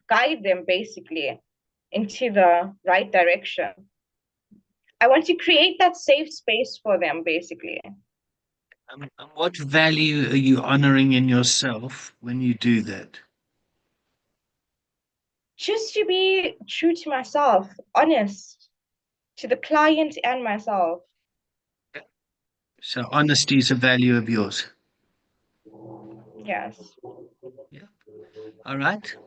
guide them basically into the right direction. I want to create that safe space for them basically. And what value are you honoring in yourself when you do that? Just to be true to myself, honest to the client and myself. So honesty is a value of yours. Yes. All right.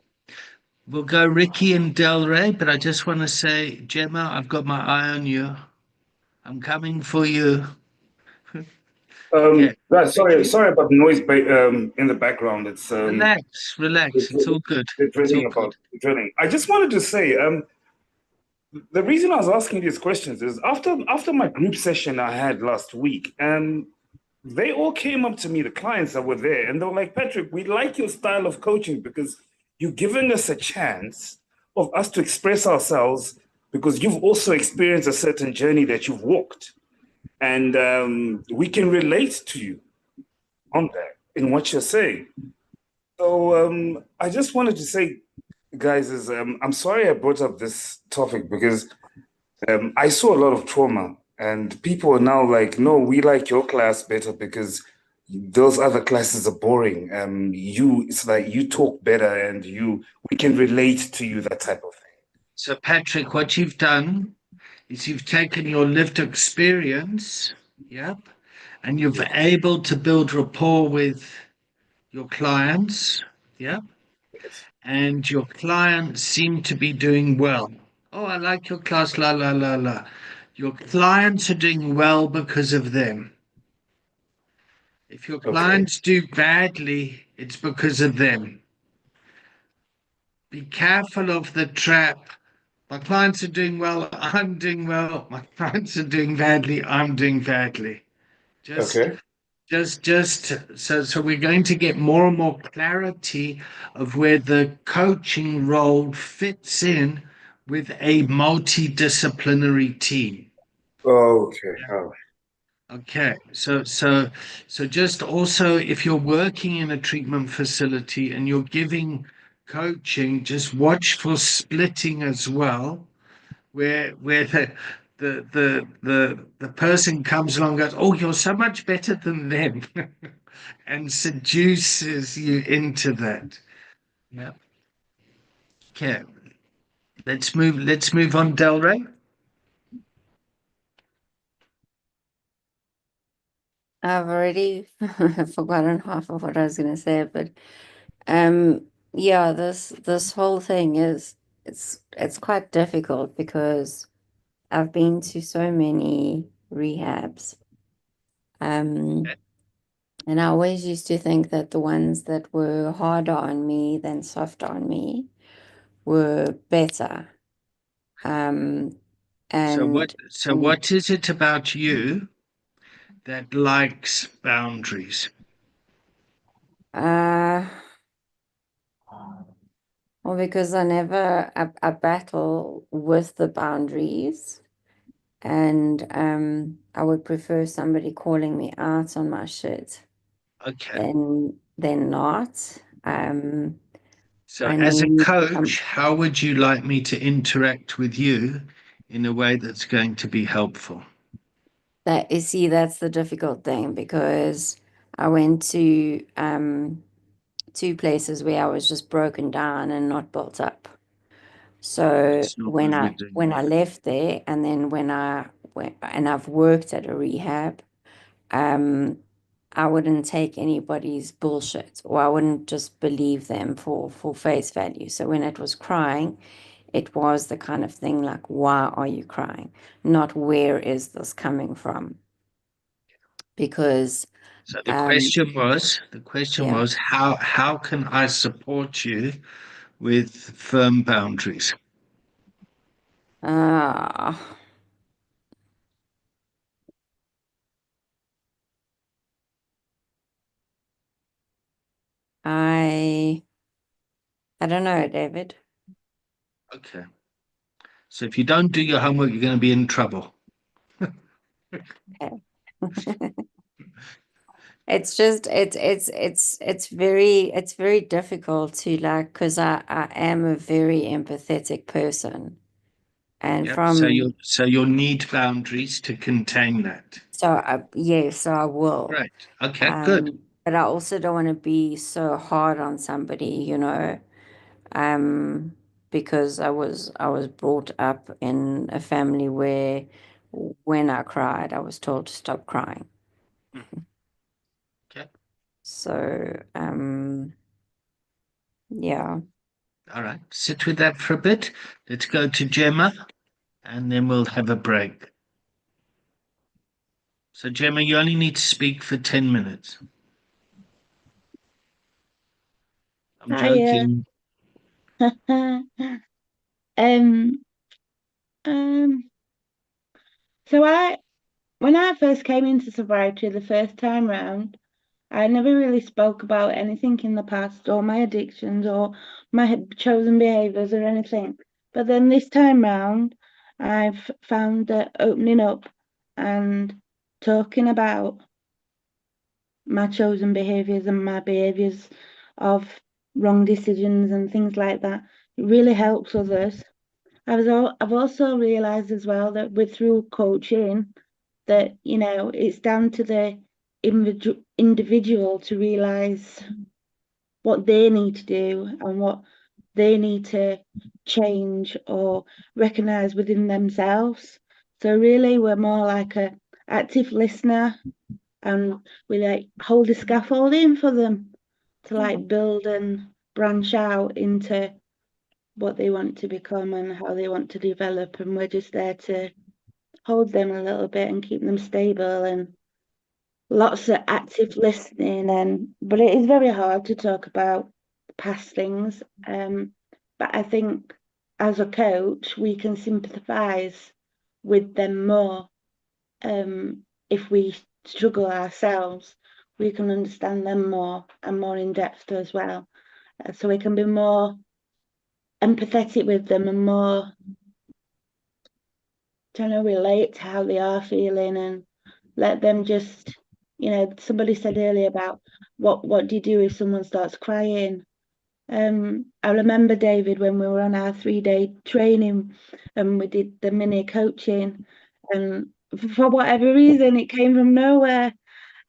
We'll go Ricky and Del Rey, but I just want to say, Gemma, I've got my eye on you. I'm coming for you. Okay. Sorry about the noise in the background. It's Relax. It's all good. the It's all drilling good. about the drilling. I just wanted to say, the reason I was asking these questions is after my group session I had last week, they all came up to me, the clients that were there, and they were like, Patrick, we like your style of coaching because you're giving us a chance of us to express ourselves because you've also experienced a certain journey that you've walked. And we can relate to you on that in what you're saying. So I just wanted to say, guys, I'm sorry I brought up this topic because I saw a lot of trauma, and people are now like, no, we like your class better because those other classes are boring. It's like you talk better and we can relate to you, that type of thing. So, Patrick, what you've done is you've taken your lived experience, and you've able to build rapport with your clients, and your clients seem to be doing well. Oh, I like your class, la, la, la, la. Your clients are doing well because of them. If your clients do badly, it's because of them. Be careful of the trap. My clients are doing well, I'm doing well. My clients are doing badly, I'm doing badly. So we're going to get more and more clarity of where the coaching role fits in with a multidisciplinary team. Okay. Okay, so just also, if you're working in a treatment facility and you're giving coaching, just watch for splitting as well, where the person comes along and goes, oh, you're so much better than them, and seduces you into that. Yeah. Okay. Let's move on, Del Rey. I've already forgotten half of what I was going to say, but yeah, this whole thing is it's quite difficult because I've been to so many rehabs. And I always used to think that the ones that were harder on me than softer on me were better. So And what is it about you that likes boundaries? Well, because I battle with the boundaries, and I would prefer somebody calling me out on my shit Okay. than not. So I as a need coach, how would you like me to interact with you in a way that's going to be helpful? that you see, that's the difficult thing because I went to two places where I was just broken down and not built up. So That's not what we're doing. when I left there, and then and I've worked at a rehab, I wouldn't take anybody's bullshit, or I wouldn't just believe them for face value. So when it was crying, it was the kind of thing like, why are you crying? Not where is this coming from? Because So the question was how can I support you with firm boundaries? uh, I don't know, David. Okay. So if you don't do your homework, you're going to be in trouble. Okay. It's just it's very difficult to like, because I am a very empathetic person, and Yep. from So you'll need boundaries to contain that. so I will. Right. Okay, good. But I also don't want to be so hard on somebody, because I was brought up in a family where when I cried, I was told to stop crying. Okay. So, yeah. All right. Sit with that for a bit. Let's go to Gemma and then we'll have a break. So Gemma, you only need to speak for 10 minutes. I'm Hiya. joking. Um, so when I first came into sobriety the first time round, I never really spoke about anything in the past or my addictions or my chosen behaviors or anything. But then this time round, I've found that opening up and talking about my chosen behaviors and my behaviors of wrong decisions and things like that, it really helps others. I've also realized as well that through coaching that, it's down to the individual to realize what they need to do and what they need to change or recognize within themselves. So really we're more like a active listener, and we like hold the scaffolding for them to like build and branch out into what they want to become and how they want to develop, and we're just there to hold them a little bit and keep them stable, and lots of active listening. But it is very hard to talk about past things, but I think as a coach we can sympathize with them more. If we struggle ourselves, we can understand them more and more in depth as well, so we can be more empathetic with them and more trying to relate to how they are feeling, and let them just, somebody said earlier about what do you do if someone starts crying. I remember, David, when we were on our 3-day training and we did the mini coaching, and for whatever reason it came from nowhere.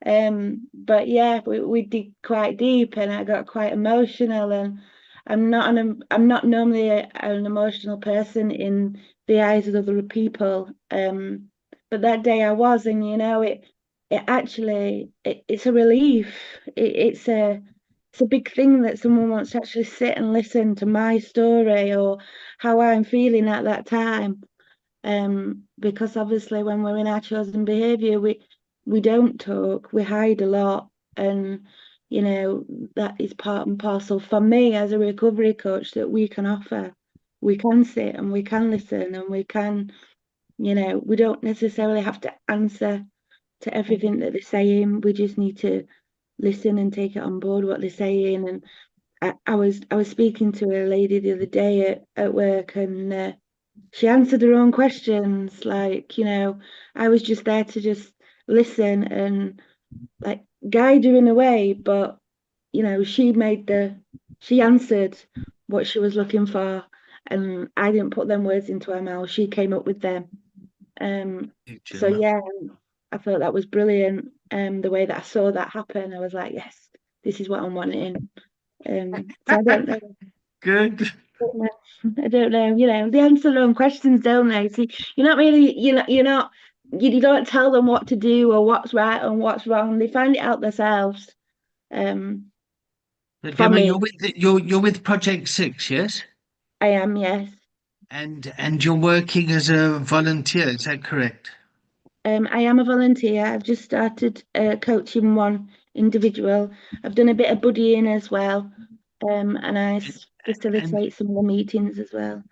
But yeah, we did quite deep and I got quite emotional, and I'm not normally an emotional person in the eyes of other people. But that day I was, and it's a relief. It's a big thing that someone wants to actually sit and listen to my story or how I'm feeling at that time. Because obviously when we're in our chosen behavior, we don't talk, we hide a lot, and that is part and parcel for me as a recovery coach that we can offer. We can sit and we can listen and we can, we don't necessarily have to answer to everything that they're saying. We just need to listen and take it on board what they're saying. And I was speaking to a lady the other day at work, and she answered her own questions. Like, I was just there to just listen and like guide her in a way, but she answered what she was looking for, and I didn't put them words into her mouth. She came up with them. So Gemma. yeah, I thought that was brilliant. The way that I saw that happen, I was like, yes, this is what I'm wanting. So I don't know. Good. I don't know. They answer their own questions, don't they? See, you're not really, you don't tell them what to do or what's right and what's wrong. They find it out themselves. But For Gemma, me, you're with Project 6, yes? I am, yes. And you're working as a volunteer, is that correct? I am a volunteer. I've just started coaching one individual. I've done a bit of buddying as well, and I And facilitate some of the meetings as well.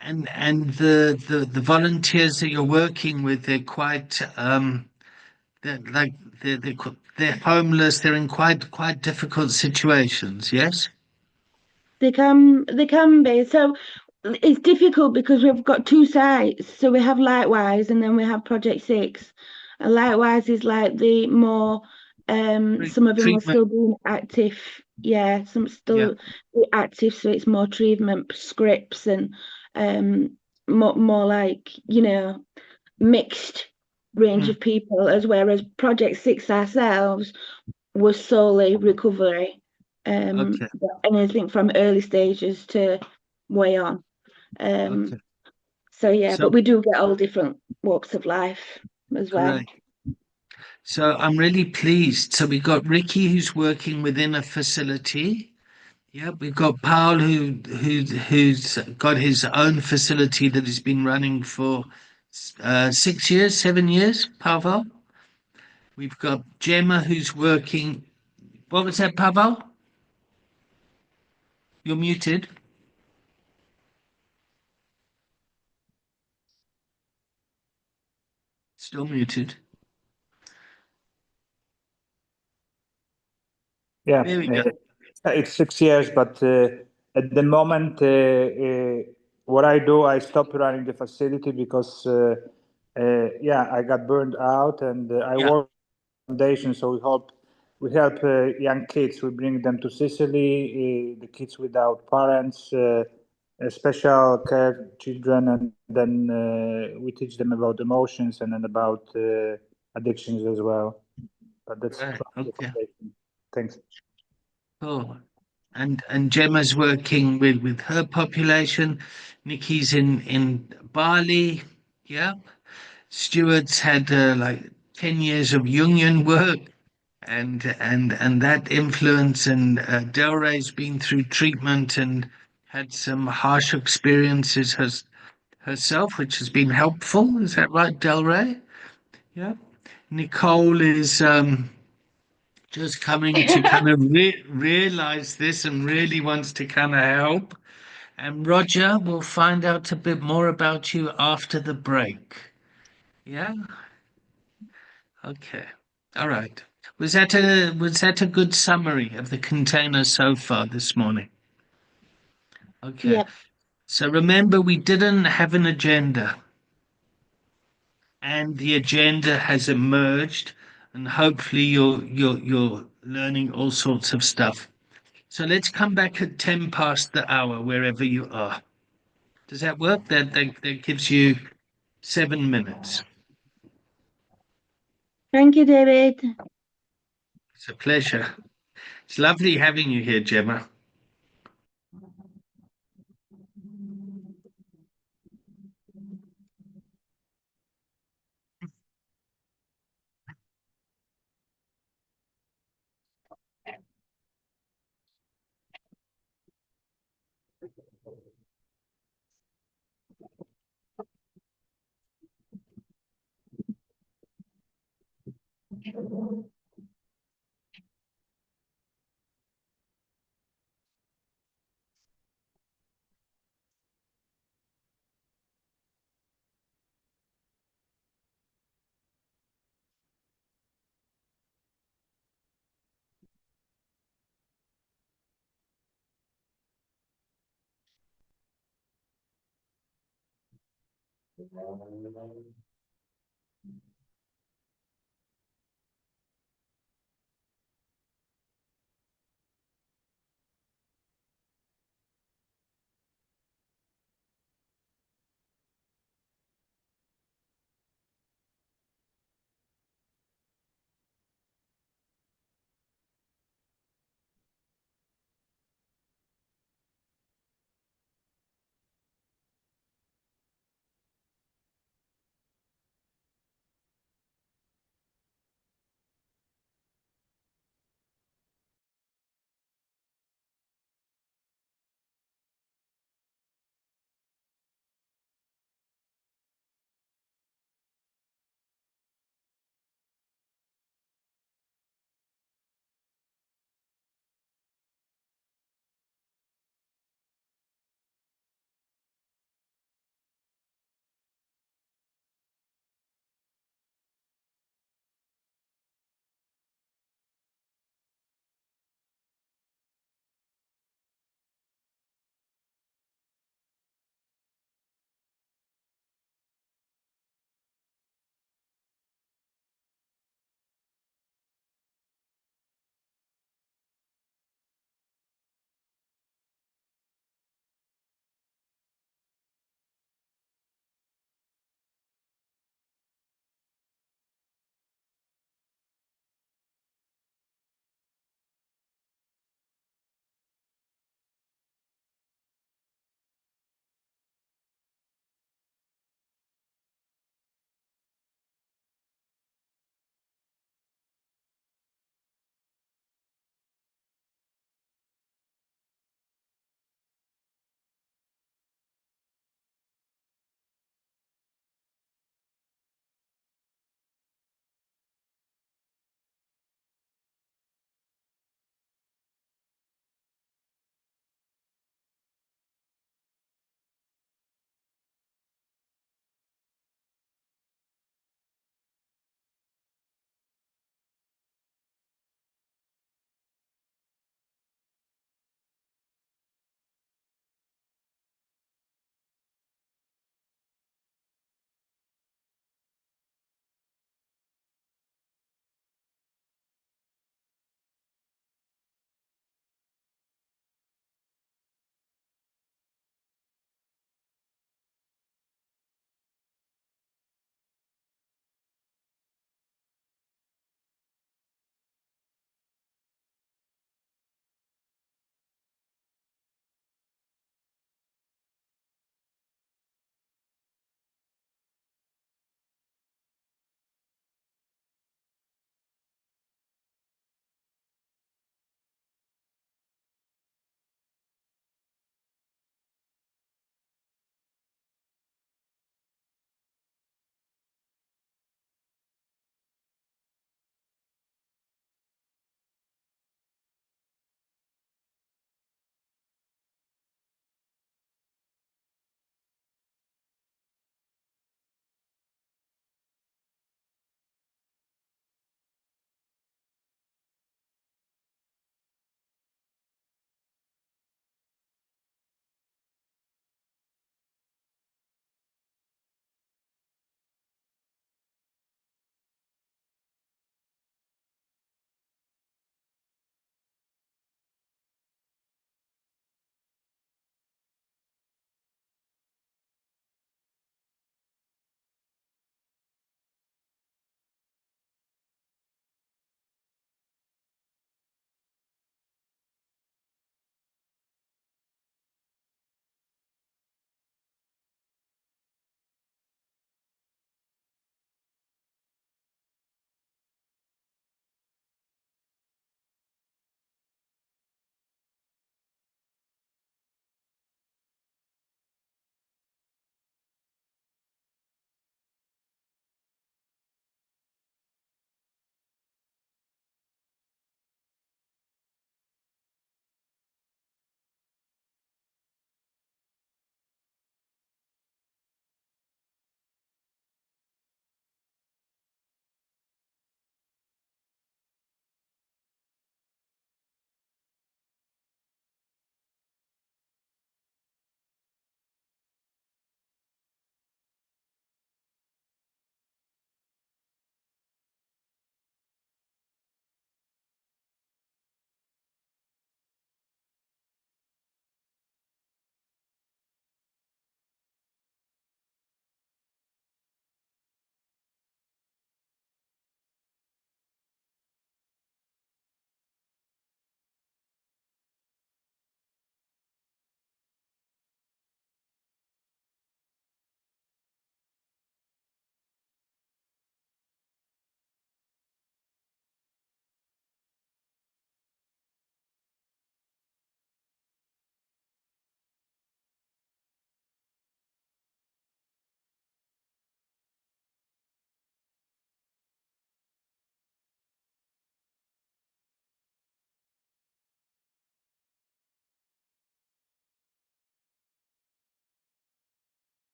and the volunteers that you're working with, they're quite they're like they're homeless, they're in quite difficult situations, yes? They can be. So it's difficult because we've got two sites. So we have Lightwise and then we have Project 6. And Lightwise is like the more some of them are Treatment, still being active. Yeah, some yeah. still active, so it's more treatment scripts and more like, mixed range Mm, of people, as whereas Project 6 ourselves was solely recovery, okay, anything from early stages to way on. okay. So yeah, So but we do get all different walks of life as well. great. So I'm really pleased. So we've got Ricky who's working within a facility. Yeah, we've got Paul who's got his own facility that he's been running for 6 years, 7 years, Pavel. We've got Gemma who's working. What was that, Pavel? You're muted. Still muted. Yeah, There we go. it's 6 years, but at the moment, what I do, I stopped running the facility because, yeah, I got burned out, and I Yeah. work foundation, so we help young kids. We bring them to Sicily, the kids without parents, special care children, and then we teach them about emotions and then about addictions as well. But that's Right. Okay. Thanks. Cool. And Gemma's working with her population. Nikki's in Bali. Yeah. Stuart's had like 10 years of union work and that influence, and Delray's been through treatment and had some harsh experiences herself, which has been helpful. Is that right, Delray? Yeah. Nicole is just coming to kind of realize this and really wants to kind of help. And Roger, we'll find out a bit more about you after the break. Yeah. Okay. All right. Was that a good summary of the container so far this morning? Okay. Yep. So remember, we didn't have an agenda, and the agenda has emerged, and hopefully you're learning all sorts of stuff. So let's come back at 10 past the hour wherever you are. Does that work? That gives you 7 minutes. Thank you, David. It's a pleasure. It's lovely having you here, Gemma.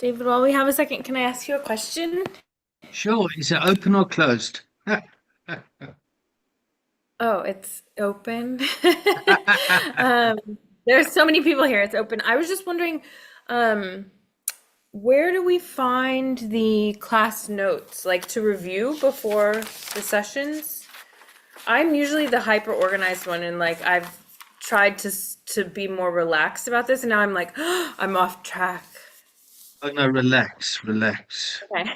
David, while we have a second, can I ask you a question? Sure. Is it open or closed? Oh, it's open. There's so many people here. It's open. I was just wondering, where do we find the class notes, like to review before the sessions? I'm usually the hyper organized one, and like I've tried to be more relaxed about this, and now I'm like, I'm off track. Oh no, relax. Okay.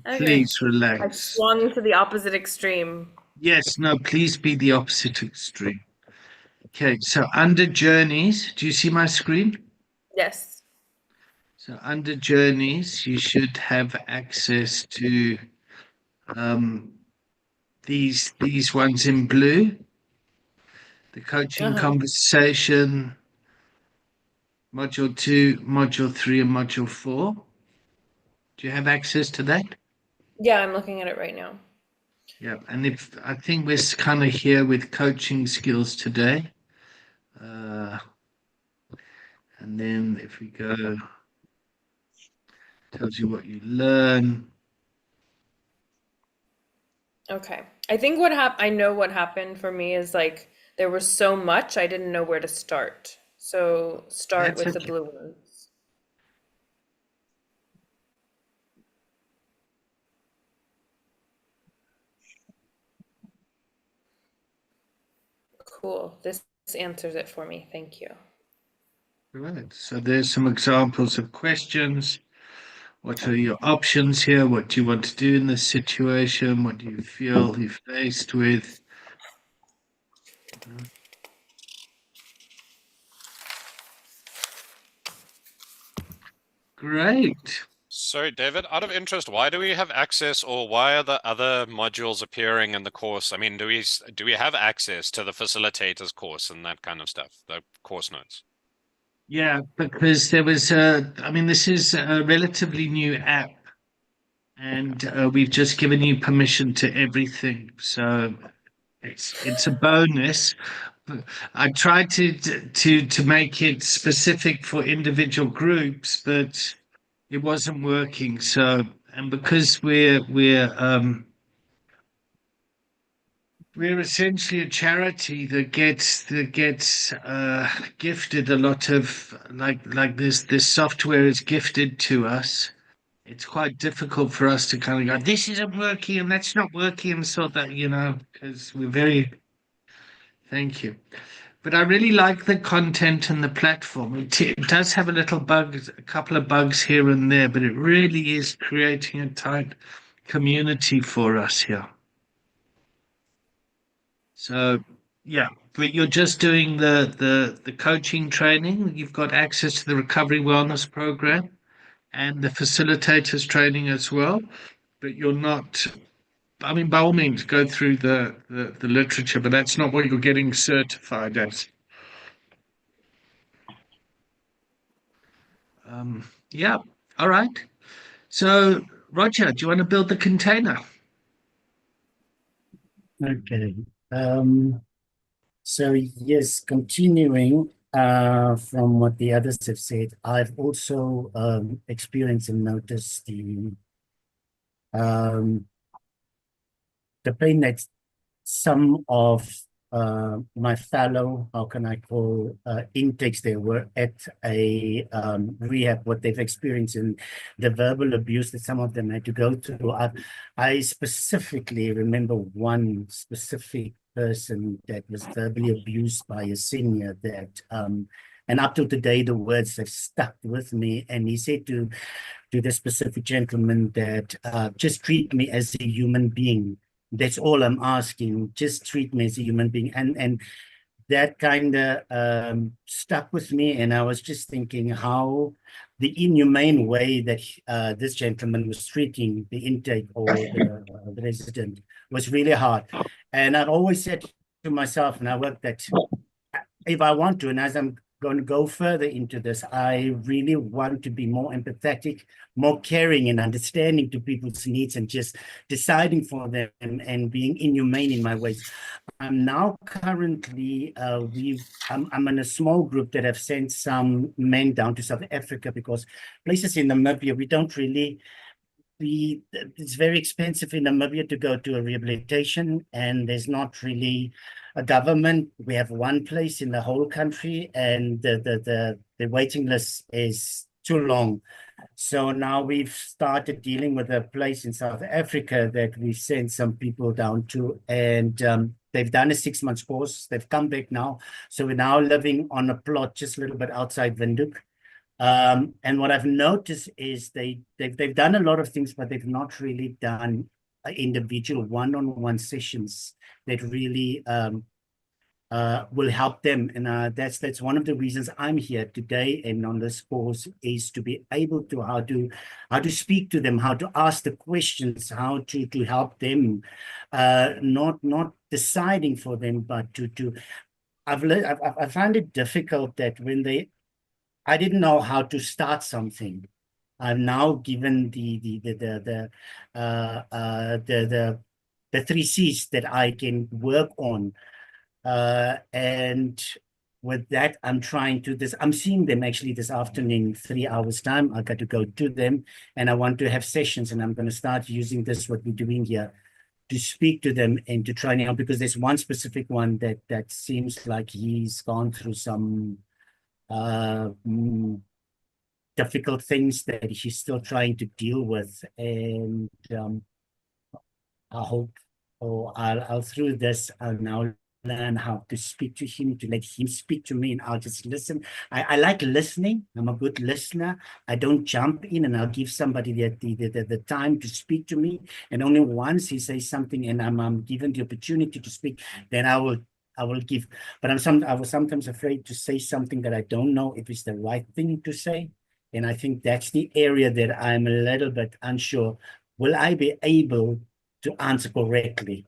Okay. Please I relax. swung to the opposite extreme. Yes, no, please be the opposite extreme. Okay, so under journeys, do you see my screen? Yes. So under journeys, you should have access to these ones in blue. The coaching conversation, module 2, module 3, and module 4. Do you have access to that? Yeah, I'm looking at it right now. Yeah, and if I think we're kind of here with coaching skills today. And then if we go, tells you what you learn. Okay. I think I know what happened for me is like there was so much I didn't know where to start. So start That's with the okay. blue ones. Cool. This answers it for me. Thank you. Right. So there's some examples of questions. What are your options here? What do you want to do in this situation? What do you feel you're faced with? Great. So, David, out of interest, why do we have access, or why are the other modules appearing in the course? I mean, do we have access to the facilitator's course and that kind of stuff, the course notes? Yeah, because there was this is a relatively new app, and we've just given you permission to everything. So it's a bonus. I tried to make it specific for individual groups, but it wasn't working. So, and because we're essentially a charity that gets gifted a lot of like this software is gifted to us. It's quite difficult for us to kind of go, this isn't working and that's not working, and so that, because we're very, thank you. But I really like the content and the platform. It does have a couple of bugs here and there, but it really is creating a tight community for us here. So yeah, but you're just doing the coaching training. You've got access to the recovery wellness program and the facilitators training as well. But you're not, I mean, by all means, go through the literature, but that's not what you're getting certified as. Yeah, all right. So, Roger, do you want to build the container? Okay. So yes, continuing from what the others have said, I've also experienced and noticed the pain that some of my fellow, how can I call, intakes, they were at a rehab, what they've experienced in the verbal abuse that some of them had to go through. I specifically remember one specific person that was verbally abused by a senior that, and up to today, the words have stuck with me. And he said to the specific gentleman that just treat me as a human being. That's all I'm asking. Just treat me as a human being. And that kind of stuck with me. And I was just thinking how the inhumane way that this gentleman was treating the intake or the resident was really hard. And I've always said to myself, and I work that if I want to, and as I'm going to go further into this. I really want to be more empathetic, more caring and understanding to people's needs and just deciding for them and being inhumane in my ways. I'm now currently, I'm in a small group that have sent some men down to South Africa because places in Namibia, we don't really, it's very expensive in Namibia to go to a rehabilitation, and there's not really a government. We have one place in the whole country, and the waiting list is too long. So now we've started dealing with a place in South Africa that we sent some people down to, and they've done a 6-month course. They've come back now. So we're now living on a plot just a little bit outside Windhoek. And what I've noticed is they've done a lot of things, but they've not really done individual one-on-one sessions that really will help them. And that's one of the reasons I'm here today and on this course, is to be able to how to speak to them, how to ask the questions, how to help them, not deciding for them, but I find it difficult that when I didn't know how to start something. I've now given the 3 C's that I can work on. And with that, I'm trying to I'm seeing them actually this afternoon, 3 hours time. I got to go to them, and I want to have sessions, and I'm going to start using this, what we're doing here, to speak to them and to try and help, because there's one specific one that seems like he's gone through some difficult things that he's still trying to deal with, and I hope, or I'll through this, I'll now learn how to speak to him, to let him speak to me, and I'll just listen. I like listening. I'm a good listener. I don't jump in, and I'll give somebody the time to speak to me, and only once he says something and I'm given the opportunity to speak, then I will give. But I was sometimes afraid to say something that I don't know if it's the right thing to say. And I think that's the area that I'm a little bit unsure. Will I be able to answer correctly?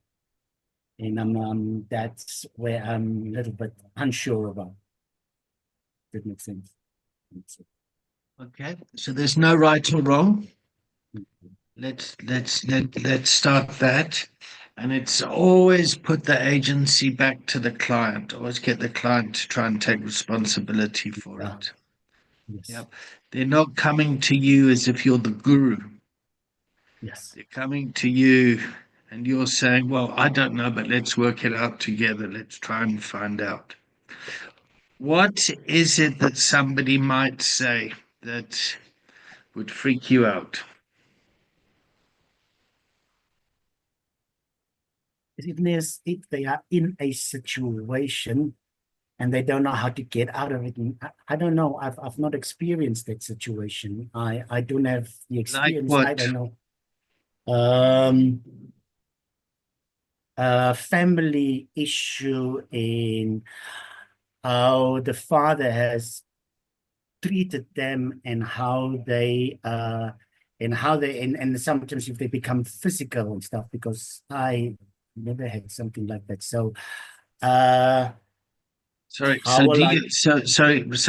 And that's where I'm a little bit unsure about. That makes sense. Okay, so there's no right or wrong. Let's start that. And it's always put the agency back to the client. Always get the client to try and take responsibility for it. Yes. Yep. They're not coming to you as if you're the guru. Yes. They're coming to you and you're saying, well, I don't know, but let's work it out together. Let's try and find out. What is it that somebody might say that would freak you out? If they are in a situation and they don't know how to get out of it, I don't know. I've not experienced that situation. I don't have the experience. Like what? I don't know. Family issue in how the father has treated them, and how they and sometimes if they become physical and stuff, because I never had something like that. So Sorry, how will I? so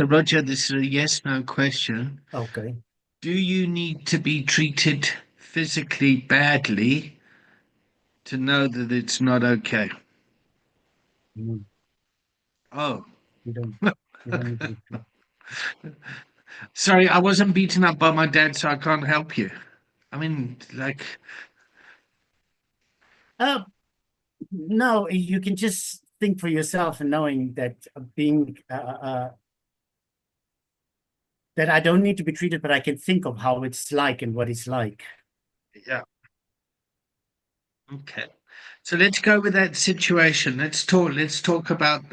Roger, this is a yes/no question. Okay. Do you need to be treated physically badly to know that it's not okay? Mm, Oh, you don't need to. sorry, I wasn't beaten up by my dad, so I can't help you. I mean, like, No, you can just think for yourself, and knowing that being that I don't need to be treated, but I can think of how it's like and what it's like. yeah. Okay. So let's go with that situation. Let's talk about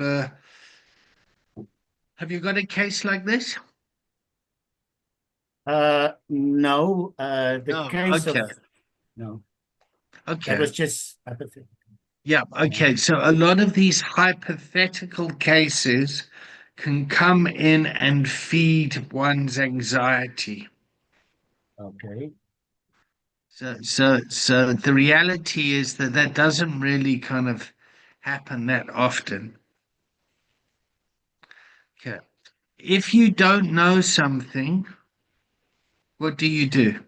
have you got a case like this? No, the No, case okay. of no, Okay. that was just hypothetical. Yeah, okay. So a lot of these hypothetical cases can come in and feed one's anxiety. Okay. So the reality is that doesn't really kind of happen that often. Okay. if you don't know something, what do you do?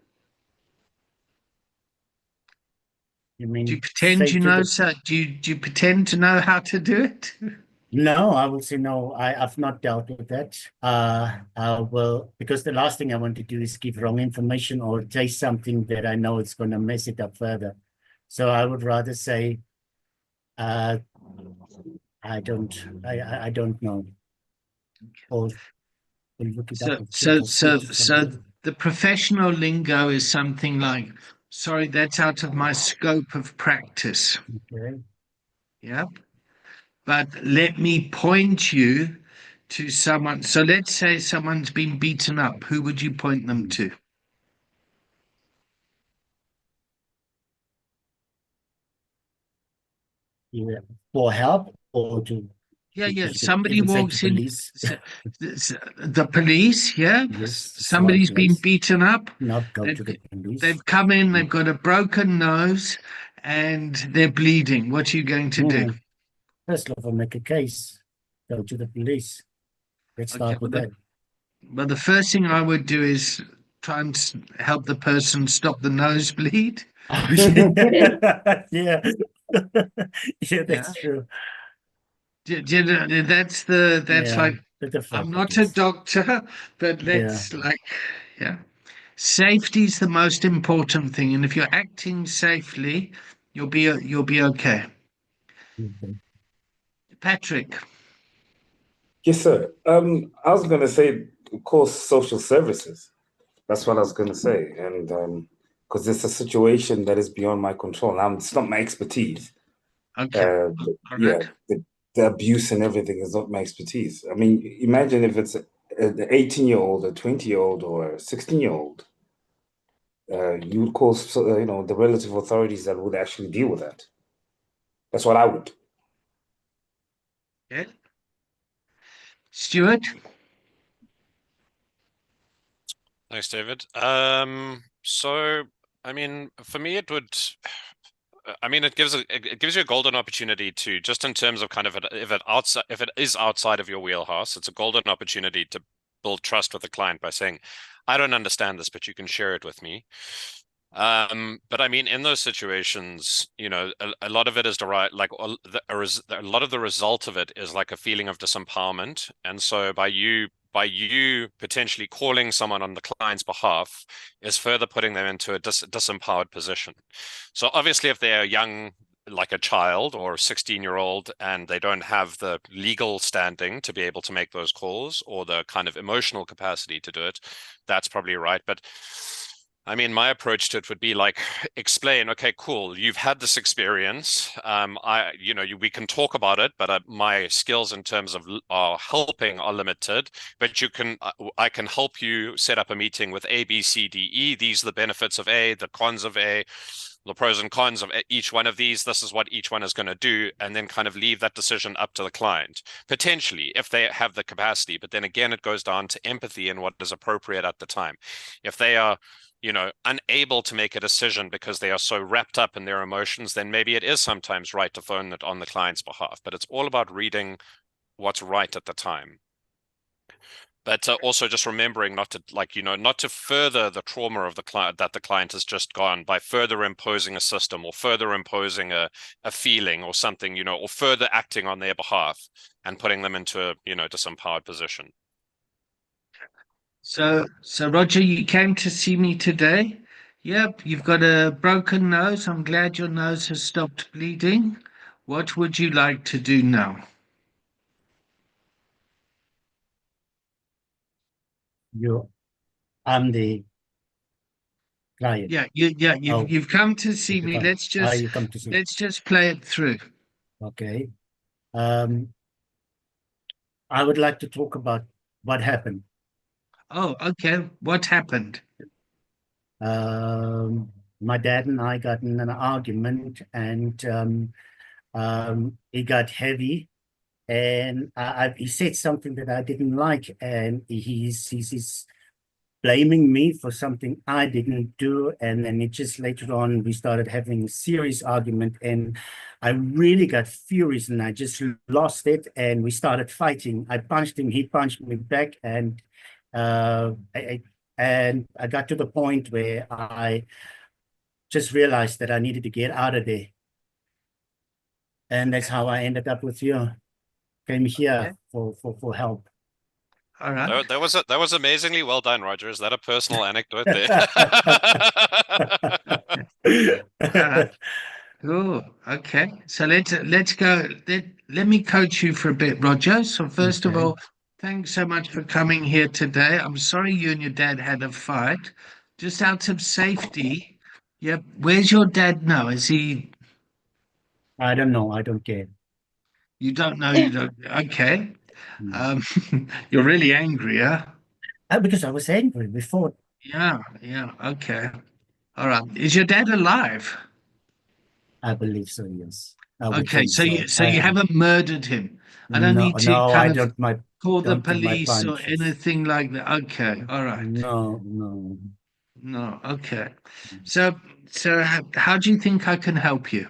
You Do mean you pretend say you to know the so? Do you pretend to know how to do it? No, I will say no. I've not dealt with that. I will, because the last thing I want to do is give wrong information or say something that I know it's going to mess it up further. So I would rather say, I don't know. Or we'll look it up. So the professional lingo is something like, sorry, that's out of my scope of practice. Okay. Yeah. But let me point you to someone. So let's say someone's been beaten up. Who would you point them to? Yeah. For help or to Yeah, yeah. you could Somebody even say to walks in. police. The police, yeah. Yes, Somebody's been police. beaten up. Not go to the police. They've come in, they've got a broken nose, and they're bleeding. What are you going to do? First of all, make a case. Go to the police. Let's start with that. Well, the first thing I would do is try and help the person stop the nosebleed. Yeah, yeah, that's true. That's Yeah, like, I'm not a doctor, but yeah. Safety's the most important thing, and if you're acting safely, you'll be okay. Okay. Patrick. Yes, sir. I was going to say, of course, social services. That's what I was going to say, and because it's a situation that is beyond my control. Now, it's not my expertise. Okay. Yeah, the abuse and everything is not my expertise. I mean, imagine if it's an 18-year-old, a 20-year-old, or a 16-year-old. You would call, the relative authorities that would actually deal with that. That's what I would. Yeah. Stuart. Thanks, David. So I mean, for me, it would. I mean, it gives you a golden opportunity to, just in terms of kind of if it is outside of your wheelhouse, it's a golden opportunity to build trust with the client by saying, I don't understand this, but you can share it with me. But I mean, in those situations, a lot of it is derived, like a lot of the result of it is like a feeling of disempowerment. And so by you potentially calling someone on the client's behalf is further putting them into a disempowered position. So obviously, if they're young, like a child or a 16-year-old, and they don't have the legal standing to be able to make those calls or the kind of emotional capacity to do it, that's probably right. But I mean, my approach to it would be like, explain, okay, cool, you've had this experience. We can talk about it, but my skills in terms of helping are limited. But I can help you set up a meeting with A, B, C, D, E. These are the benefits of A, the cons of A, the pros and cons of each one of these. This is what each one is going to do, and then kind of leave that decision up to the client, potentially, if they have the capacity. But then again, it goes down to empathy and what is appropriate at the time. If they are unable to make a decision because they are so wrapped up in their emotions, then maybe it is sometimes right to phone it on the client's behalf. But it's all about reading what's right at the time. But also just remembering not to further the trauma of the client that the client has just gone by further imposing a system or further imposing a feeling or something, or further acting on their behalf and putting them into a, disempowered position. So Roger, you came to see me today. Yep, you've got a broken nose. I'm glad your nose has stopped bleeding. What would you like to do now? I'm the client. Yeah, you've come to see me. Let's just play it through. Okay. I would like to talk about what happened. Oh, okay. What happened? My dad and I got in an argument, and it got heavy, and he said something that I didn't like, and he's blaming me for something I didn't do. And then it just later on, we started having a serious argument and I really got furious and I just lost it. And we started fighting. I punched him, he punched me back. And I got to the point where I just realized that I needed to get out of there. And that's how I ended up with you. Came here for help. All right. That was amazingly well done, Roger. Is that a personal anecdote there? Cool. Okay. So let's go. Let me coach you for a bit, Roger. So first of Okay. all, thanks so much for coming here today. I'm sorry you and your dad had a fight. Just out of safety. Yeah. Where's your dad now? Is he? I don't know. I don't care. You don't know. You don't. Okay. You're really angry, huh? Because I was angry before. Yeah. Yeah. Okay. All right. Is your dad alive? I believe so, yes. I would Okay. think So you I- haven't murdered him. I don't need to No, kind I of don't. call the don't do my police or punches. anything like that. Okay. All right. No. No. Okay. So how do you think I can help you?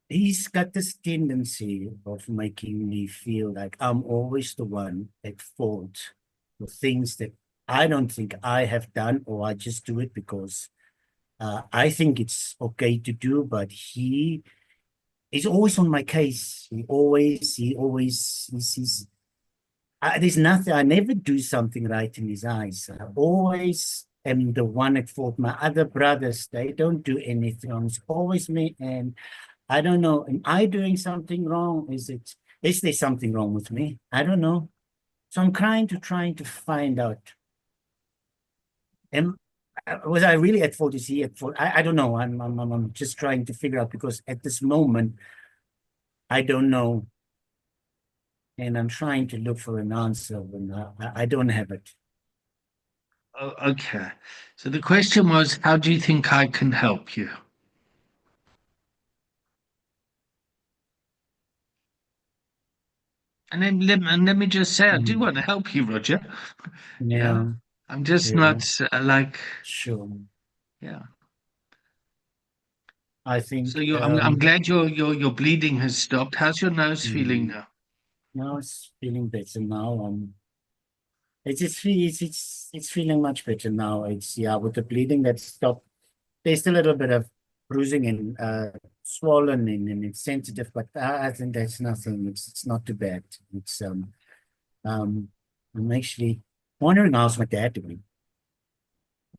He's got this tendency of making me feel like I'm always the one at fault for things that I don't think I have done, or I just do it because I think it's okay to do, but he is always on my case. There's nothing, I never do something right in his eyes. I always am the one at fault. My other brothers, they don't do anything wrong. It's always me. And I don't know, am I doing something wrong? Is there something wrong with me? I don't know. So I'm trying to find out. Was I really at fault? Is he at fault? I don't know. I'm just trying to figure out, because at this moment, I don't know. And I'm trying to look for an answer when I don't have it. Oh, okay. So the question was, how do you think I can help you? And then let me just say, I do want to help you, Roger. Yeah, I'm just Yeah. not like, sure. yeah. I think So I'm glad your bleeding has stopped. How's your nose feeling now? now it's feeling better now. It's feeling much better now. It's with the bleeding that stopped. There's still a little bit of bruising and swollen and it's sensitive, but I think that's nothing. It's not too bad. It's I'm actually wondering how's my dad doing.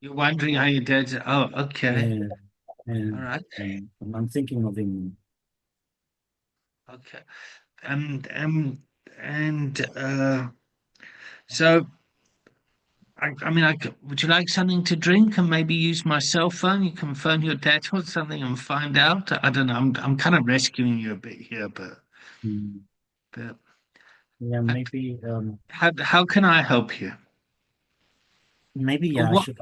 You're wondering how your dad's. Oh, okay. Yeah. All right. I'm thinking of him. Okay. So I mean, would you like something to drink and maybe use my cell phone? You can phone your dad or something and find out. I don't know. I'm kind of rescuing you a bit here, but Yeah, maybe how can I help you? maybe Or I what should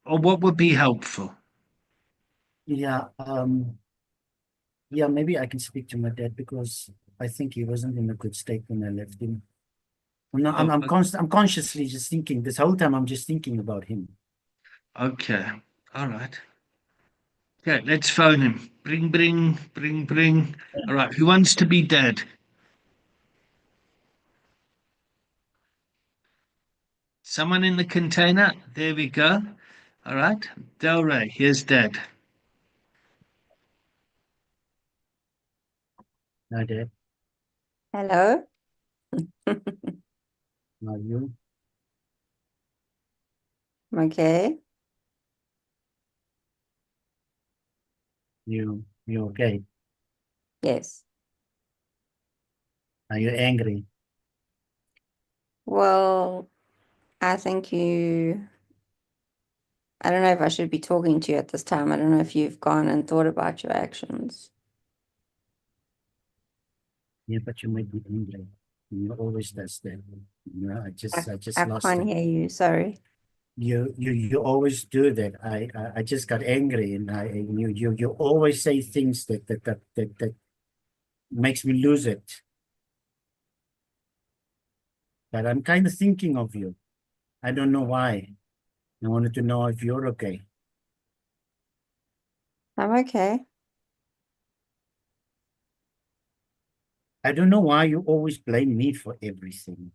or what would be helpful? yeah maybe I can speak to my dad, because I think he wasn't in a good state when I left him. No, I'm consciously just thinking this whole time. I'm just thinking about him. Okay. All right. Okay, let's phone him. Bring. All right. Who wants to be dead? Someone in the container. There we go. All right. Del Rey, here's dead. Hi, Dad. Hello. How are you? Okay. You okay? Yes. Are you angry? Well, I think I don't know if I should be talking to you at this time. I don't know if you've gone and thought about your actions. Yeah, but you might be angry. You always does that. You know, I just I lost can't it. hear you. Sorry. You always do that. I just got angry, and you always say things that makes me lose it. But I'm kind of thinking of you. I don't know why. I wanted to know if you're okay. I'm okay. I don't know why you always blame me for everything.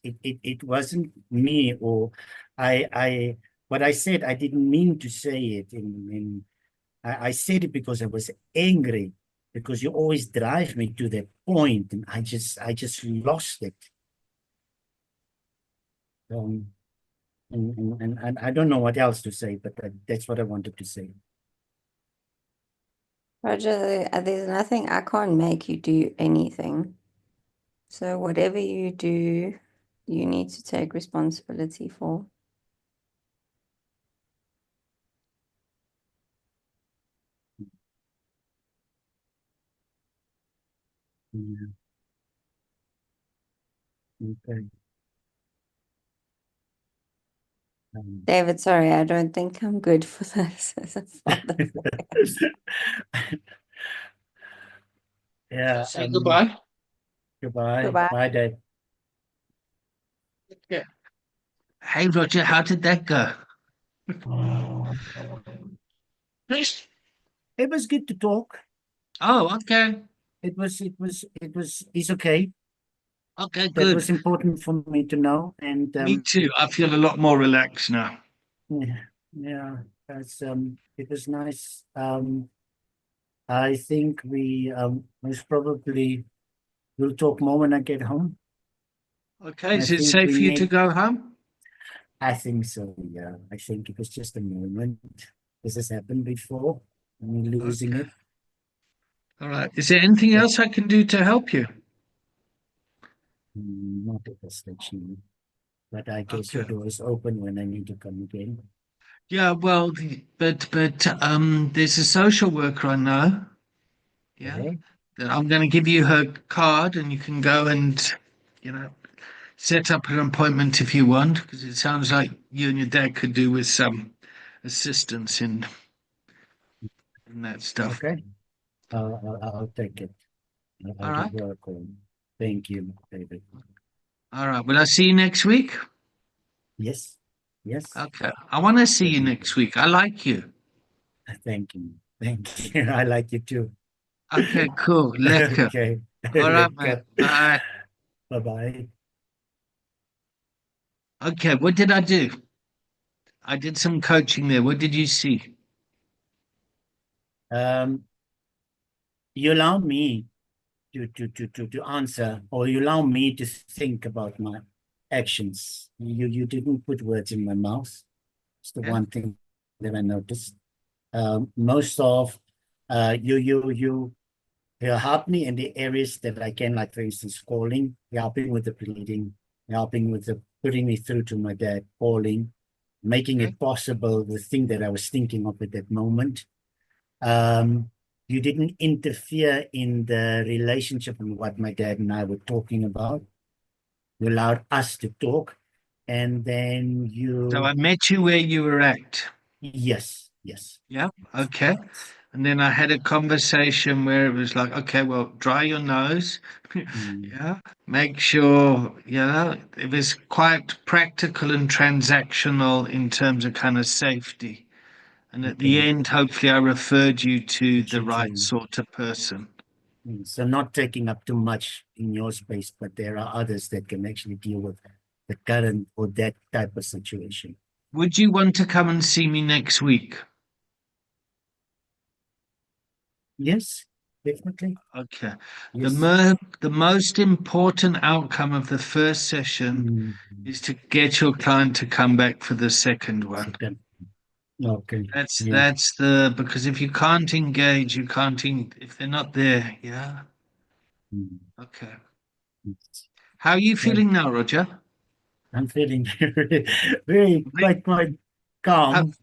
It wasn't me, or what I said, I didn't mean to say it I said it because I was angry, because you always drive me to that point, and I just lost it. And I don't know what else to say, but that's what I wanted to say. Roger, there's nothing, I can't make you do anything. So whatever you do, you need to take responsibility for. Yeah. Okay. David, sorry, I don't think I'm good for this as a father. Yeah. Say goodbye. Goodbye. Goodbye. Bye, Dave. Yeah. Hey, Roger, how did that go? Please. It was good to talk. Oh, okay. He's okay. Okay, That good. was important for me to know. And Me too. I feel a lot more relaxed now. yeah, it was nice. I think we most probably will talk more when I get home. Okay, I is it think safe we for you to need- go home? I think so, yeah. I think it was just a moment. This has happened before. I'm losing Okay. it. All right. Is there anything Yeah. else I can do to help you? Not at this stage, no. But I guess your Okay. door is open when I need to come again. Yeah, well, but there's a social worker I know. Yeah. Okay. That I'm going to give you her card, and you can go and, you know, set up an appointment if you want, because it sounds like you and your dad could do with some assistance in that stuff. Okay. I'll take it. I'll All right. give her a call. Thank you, David. All right. Will I see you next week? Yes. Yes. Okay. I want to see you Definitely. next week. I like you. Thank you. Thank you. I like you too. Okay, cool. Lekker. Okay. All right, man. Bye. Bye-bye. Okay, what did I do? I did some coaching there. What did you see? You allow me to answer, or you allow me to think about my actions. You didn't put words in my mouth. It's the Yeah. one thing that I noticed. Most of you help me in the areas that I can, like for instance, calling, helping with the pleading, helping with the putting me through to my dad, calling, making Okay. it possible, the thing that I was thinking of at that moment. You didn't interfere in the relationship and what my dad and I were talking about. You allowed us to talk, and then you. So I met you where you were at. Yes, yes. Yeah. Okay. And then I had a conversation where it was like, okay, well, dry your nose. Yeah. Make sure, it was quite practical and transactional in terms of kind of safety. And at the Okay. end, hopefully, I referred you to the You right do. sort of person. So not taking up too much in your space, but there are others that can actually deal with the current or that type of situation. Would you want to come and see me next week? Yes, definitely. Okay. Yes. The most important outcome of the first session is to get your client to come back for the second one. Second. Okay. That's because if you can't engage, if they're not there, yeah. Okay. How are you feeling now, Roger? I'm feeling very quite calm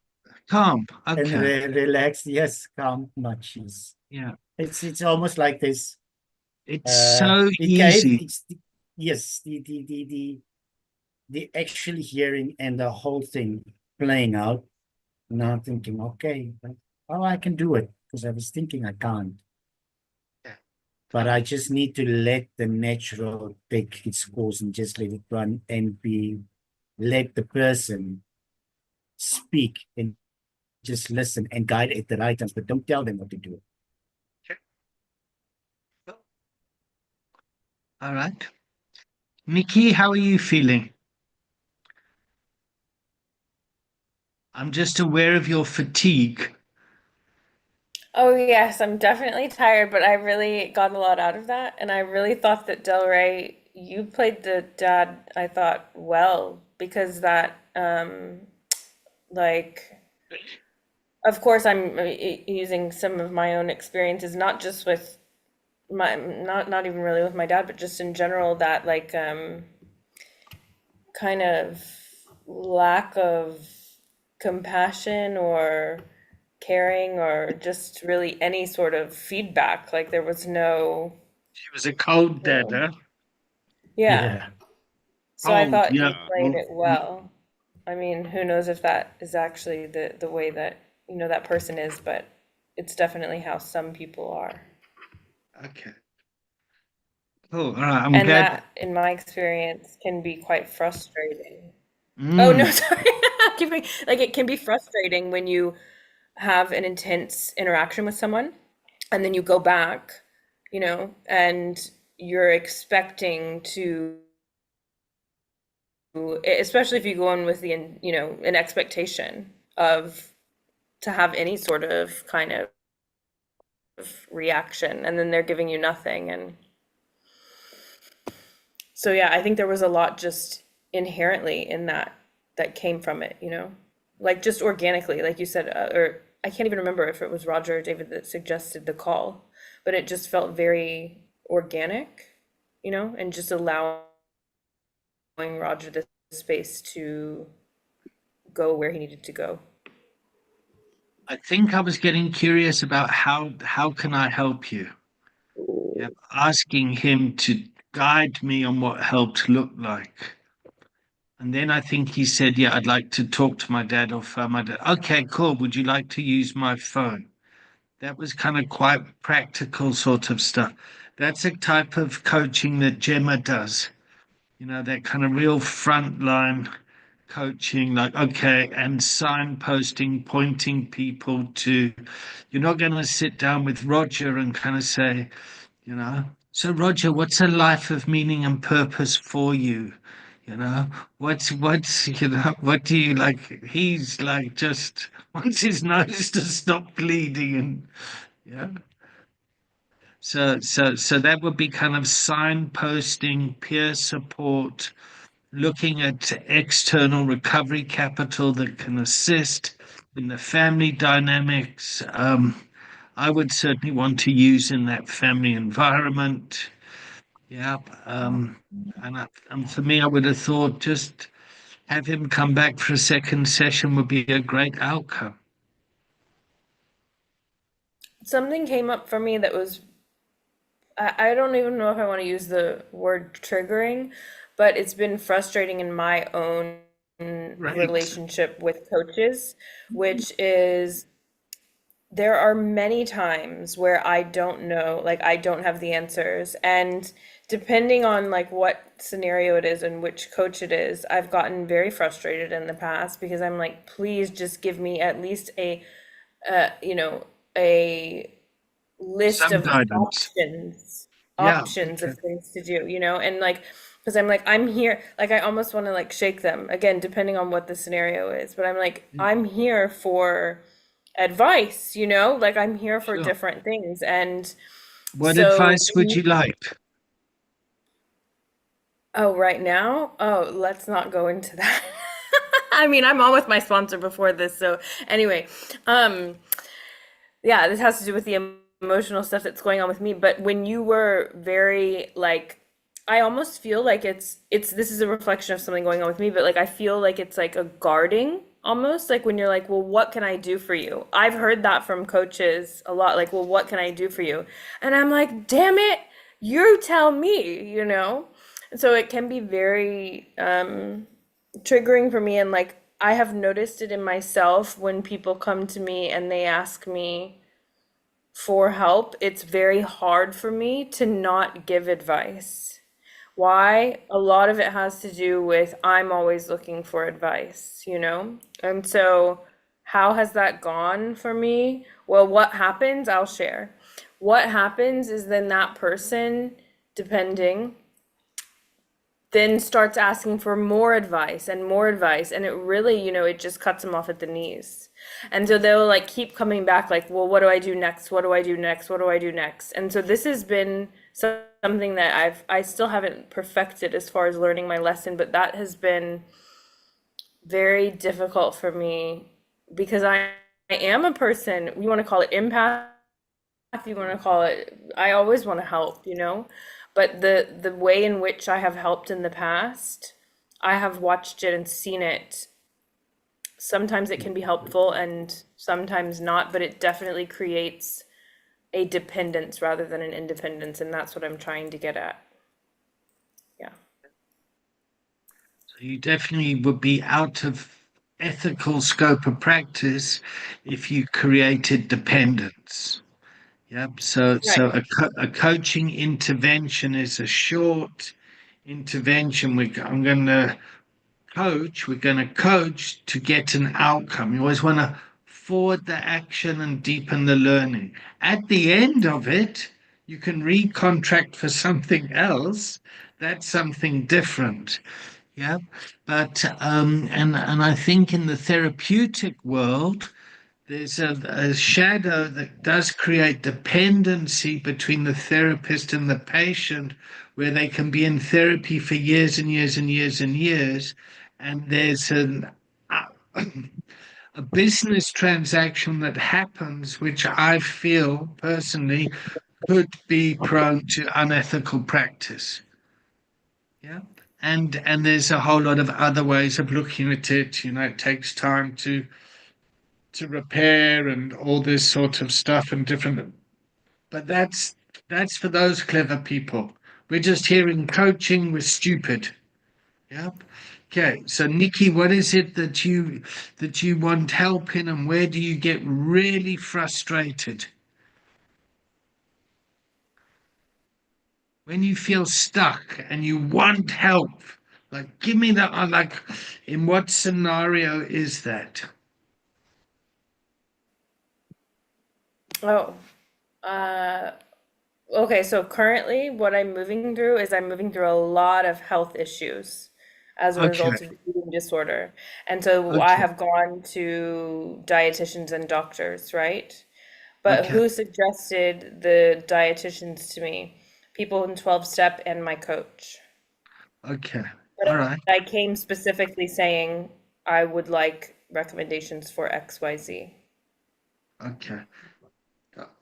Calm. and Okay. relaxed. Yes, calm, much. Yes. Yeah. It's almost like this. It's so easy. Yes, the actual hearing and the whole thing playing out. Now I'm thinking, okay, I can do it, because I was thinking I can't. Yeah. but I just need to let the natural take its course and just let it run and let the person speak and just listen and guide at the right times, but don't tell them what to do. All right. Nikki, how are you feeling? I'm just aware of your fatigue. Oh yes, I'm definitely tired, but I really got a lot out of that, and I really thought that Del Rey, you played the dad, I thought, well, because that like of course I'm using some of my own experiences, not just with my not even really with my dad, but just in general, that like kind of lack of compassion or caring or just really any sort of feedback. Like there was no, She was a cold dad, huh? yeah. So I Oh, thought yeah. you played it well. I mean, who knows if that is actually the way that, you know, that person is, but it's definitely how some people are. Okay. Oh, all right. I'm And glad. that, in my experience, can be quite frustrating. Oh Mm. no, sorry. Like it can be frustrating when you have an intense interaction with someone and then you go back, you know, and you're expecting to, especially if you go in with the, you know, an expectation of to have any sort of kind of reaction, and then they're giving you nothing. And so, yeah, I think there was a lot just inherently in that that came from it, you know, like just organically, like you said, or I can't even remember if it was Roger or David that suggested the call, but it just felt very organic, you know, and just allowing Roger the space to go where he needed to go. I think I was getting curious about how can I help you? Yeah, asking him to guide me on what helped looked like. And then I think he said, yeah, I'd like to talk to my dad or phone my dad. Okay, cool. Would you like to use my phone? That was kind of quite practical sort of stuff. That's a type of coaching that Gemma does. You know, that kind of real frontline coaching, like, okay, and signposting, pointing people to, you're not going to sit down with Roger and kind of say, you know, so Roger, what's a life of meaning and purpose for you? You know, you know, what do you like? He's like just wants his nose to stop bleeding and yeah. So that would be kind of signposting, peer support, looking at external recovery capital that can assist in the family dynamics. I would certainly want to use in that family environment. Yeah. And for me, I would have thought just have him come back for a second session would be a great outcome. Something came up for me that was, I don't even know if I want to use the word triggering, but it's been frustrating in my own Right. relationship with coaches, which is there are many times where I don't know, like I don't have the answers. And depending on like what scenario it is and which coach it is, I've gotten very frustrated in the past because I'm like, please just give me at least you know, a list Some of guidance. Yeah. options Okay. of things to do, you know, and like, because I'm like, I'm here, like, I almost want to like shake them again, depending on what the scenario is, but I'm like, I'm here for advice, you know, like I'm here for Sure. different things. And What so, advice would you like? oh, right now, oh, let's not go into that. I mean, I'm on with my sponsor before this, so anyway, yeah, this has to do with the emotional stuff that's going on with me. But when you were very like, I almost feel like it's this is a reflection of something going on with me, but like I feel like it's like a guarding almost like when you're like, well, what can I do for you? I've heard that from coaches a lot, like, well, what can I do for you? And I'm like, damn it, you tell me, you know? And so it can be very triggering for me. And like, I have noticed it in myself when people come to me and they ask me for help, it's very hard for me to not give advice. Why? A lot of it has to do with I'm always looking for advice, you know? And so, how has that gone for me? Well, what happens, I'll share. What happens is then that person, depending, then starts asking for more advice and more advice. And it really, you know, it just cuts them off at the knees. And so they'll like keep coming back, like, well, what do I do next? What do I do next? What do I do next? And so this has been something that I still haven't perfected as far as learning my lesson, but that has been very difficult for me because I am a person, you want to call it empath, you want to call it, I always want to help, you know? But the way in which I have helped in the past, I have watched it and seen it. Sometimes it can be helpful and sometimes not, but it definitely creates a dependence rather than an independence, and that's what I'm trying to get at. Yeah. So you definitely would be out of ethical scope of practice if you created dependence. Yep. So a coaching intervention is a short intervention. I'm going to coach. We're going to coach to get an outcome. You always want to forward the action and deepen the learning. At the end of it, you can recontract for something else. That's something different. Yeah. But and I think in the therapeutic world, there's a shadow that does create dependency between the therapist and the patient, where they can be in therapy for years and years and years and years, and there's a business transaction that happens, which I feel personally could be prone to unethical practice. Yeah. And there's a whole lot of other ways of looking at it. You know, it takes time to repair and all this sort of stuff and different, but that's for those clever people. We're just hearing coaching with stupid. Yep. Okay, so Nikki, what is it that you want help in, and where do you get really frustrated? When you feel stuck and you want help, like give me that, like in what scenario is that? Oh, okay. So currently, what I'm moving through is I'm moving through a lot of health issues as a result of eating disorder. And so I Okay. have gone to dietitians and doctors, right? But Okay. who suggested the dietitians to me? People in 12 step and my coach. Okay. But All right. I came specifically saying I would like recommendations for XYZ. Okay.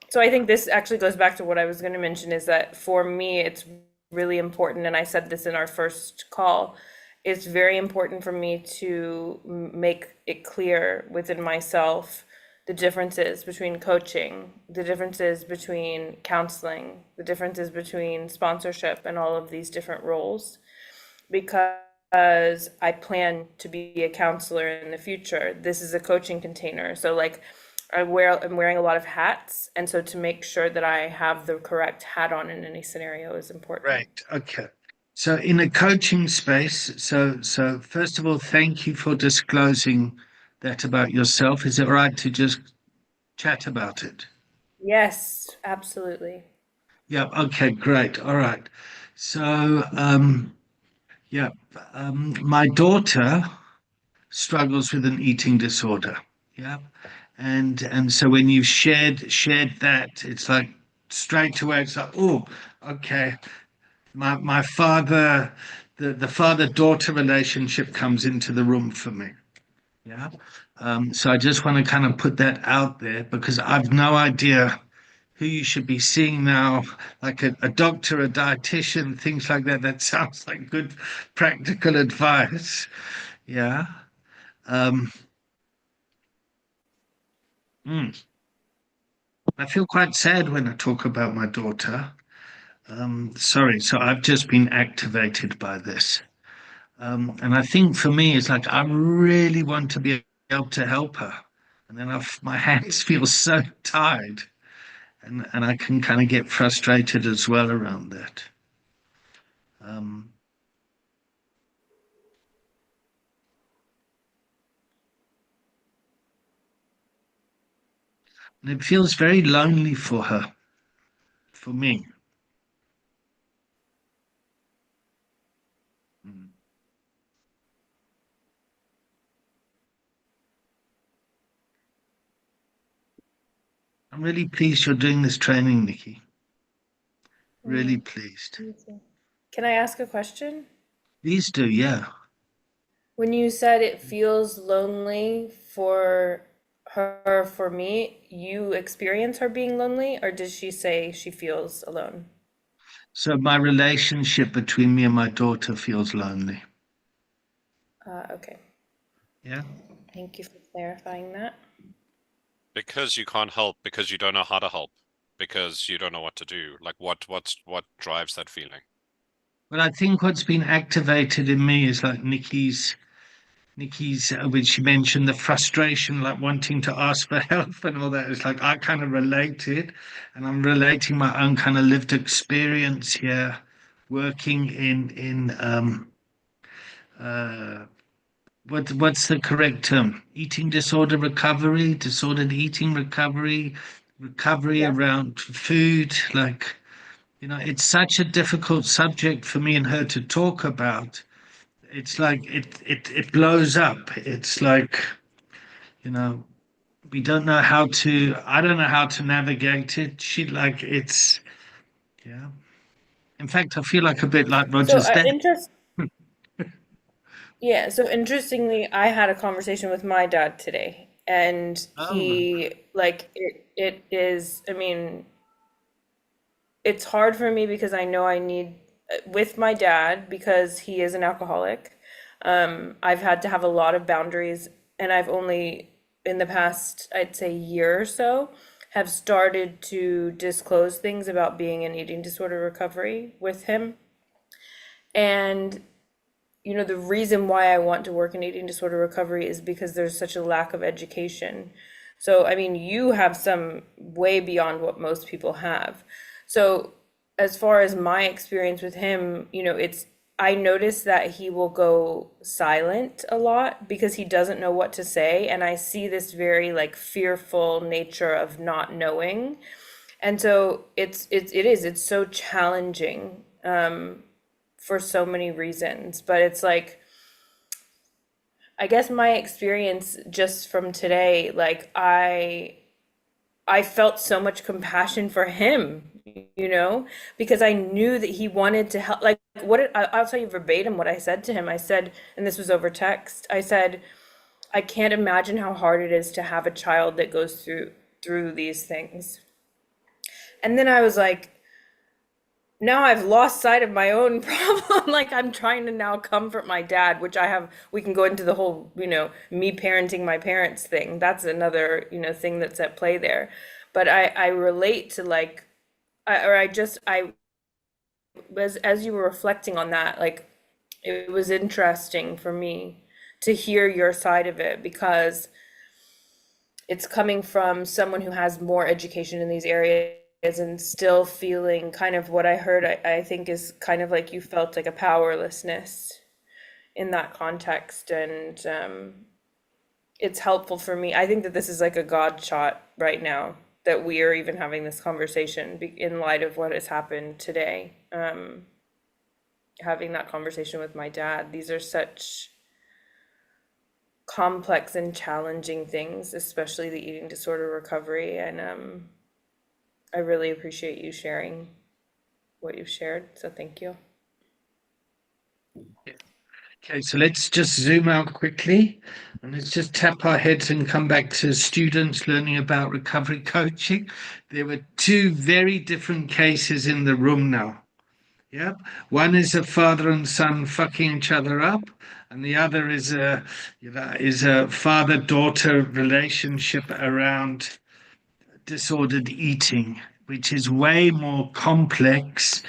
So I think this actually goes back to what I was going to mention is that for me, it's really important, and I said this in our first call, it's very important for me to make it clear within myself the differences between coaching, the differences between counseling, the differences between sponsorship and all of these different roles, because I plan to be a counselor in the future. This is a coaching container. So like I'm wearing a lot of hats, and so to make sure that I have the correct hat on in any scenario is important. Right. Okay. So in a coaching space, so first of all, thank you for disclosing that about yourself. Is it right to just chat about it? Yes, absolutely. Yeah. Okay. Great. All right. So, yeah, my daughter struggles with an eating disorder. Yeah, and so when you've shared that, it's like straight away it's like, oh, okay. My father, the father-daughter relationship comes into the room for me. Yeah. So I just want to kind of put that out there because I've no idea who you should be seeing now, like a doctor, a dietitian, things like that. That sounds like good practical advice. Yeah. Um, I feel quite sad when I talk about my daughter. Sorry, so I've just been activated by this. And I think for me, it's like I really want to be able to help her. And then my hands feel so tied. and I can kind of get frustrated as well around that. Um, and it feels very lonely for her, for me. Mm. I'm really pleased you're doing this training, Nikki. Really pleased. Me too. Can I ask a question? Please do, yeah. When you said it feels lonely for her, for me, you experience her being lonely, or does she say she feels alone? So my relationship between me and my daughter feels lonely. Okay. Yeah. Thank you for clarifying that. Because you can't help, because you don't know how to help, because you don't know what to do. Like what drives that feeling? Well, I think what's been activated in me is like Nikki's, which she mentioned, the frustration, like wanting to ask for help and all that. It's like I kind of related, and I'm relating my own kind of lived experience here, working in what's the correct term? Eating disorder recovery, disordered eating recovery, recovery Yeah. around food. Like, you know, it's such a difficult subject for me and her to talk about. It's like it blows up. It's like, you know, we don't know how to, I don't know how to navigate it. She like it's yeah. In fact, I feel like a bit like So Roger's dad. yeah, so interestingly, I had a conversation with my dad today, and Oh, he like it is, I mean, it's hard for me because I know I need with my dad because he is an alcoholic. I've had to have a lot of boundaries, and I've only in the past, I'd say year or so, have started to disclose things about being in eating disorder recovery with him. And you know, the reason why I want to work in eating disorder recovery is because there's such a lack of education. So, I mean, you have some way beyond what most people have. So, as far as my experience with him, you know, I notice that he will go silent a lot because he doesn't know what to say. And I see this very like fearful nature of not knowing. And so it's so challenging. For so many reasons, but it's like I guess my experience just from today, like I felt so much compassion for him, you know, because I knew that he wanted to help. Like I'll tell you verbatim what I said to him. I said, and this was over text, I said, I can't imagine how hard it is to have a child that goes through these things. And then I was like, now I've lost sight of my own problem. Like I'm trying to now comfort my dad, which we can go into the whole, you know, me parenting my parents thing. That's another, you know, thing that's at play there. But I relate to like, as you were reflecting on that, like it was interesting for me to hear your side of it because it's coming from someone who has more education in these areas and still feeling kind of what I heard, I think is kind of like you felt like a powerlessness in that context. And it's helpful for me. I think that this is like a God shot right now that we are even having this conversation in light of what has happened today. Having that conversation with my dad, these are such complex and challenging things, especially the eating disorder recovery. And I really appreciate you sharing what you've shared. So thank you. okay, so let's just zoom out quickly and let's just tap our heads and come back to students learning about recovery coaching. There were two very different cases in the room now. Yep. One is a father and son fucking each other up, and the other is a father-daughter relationship around disordered eating, which is way more complex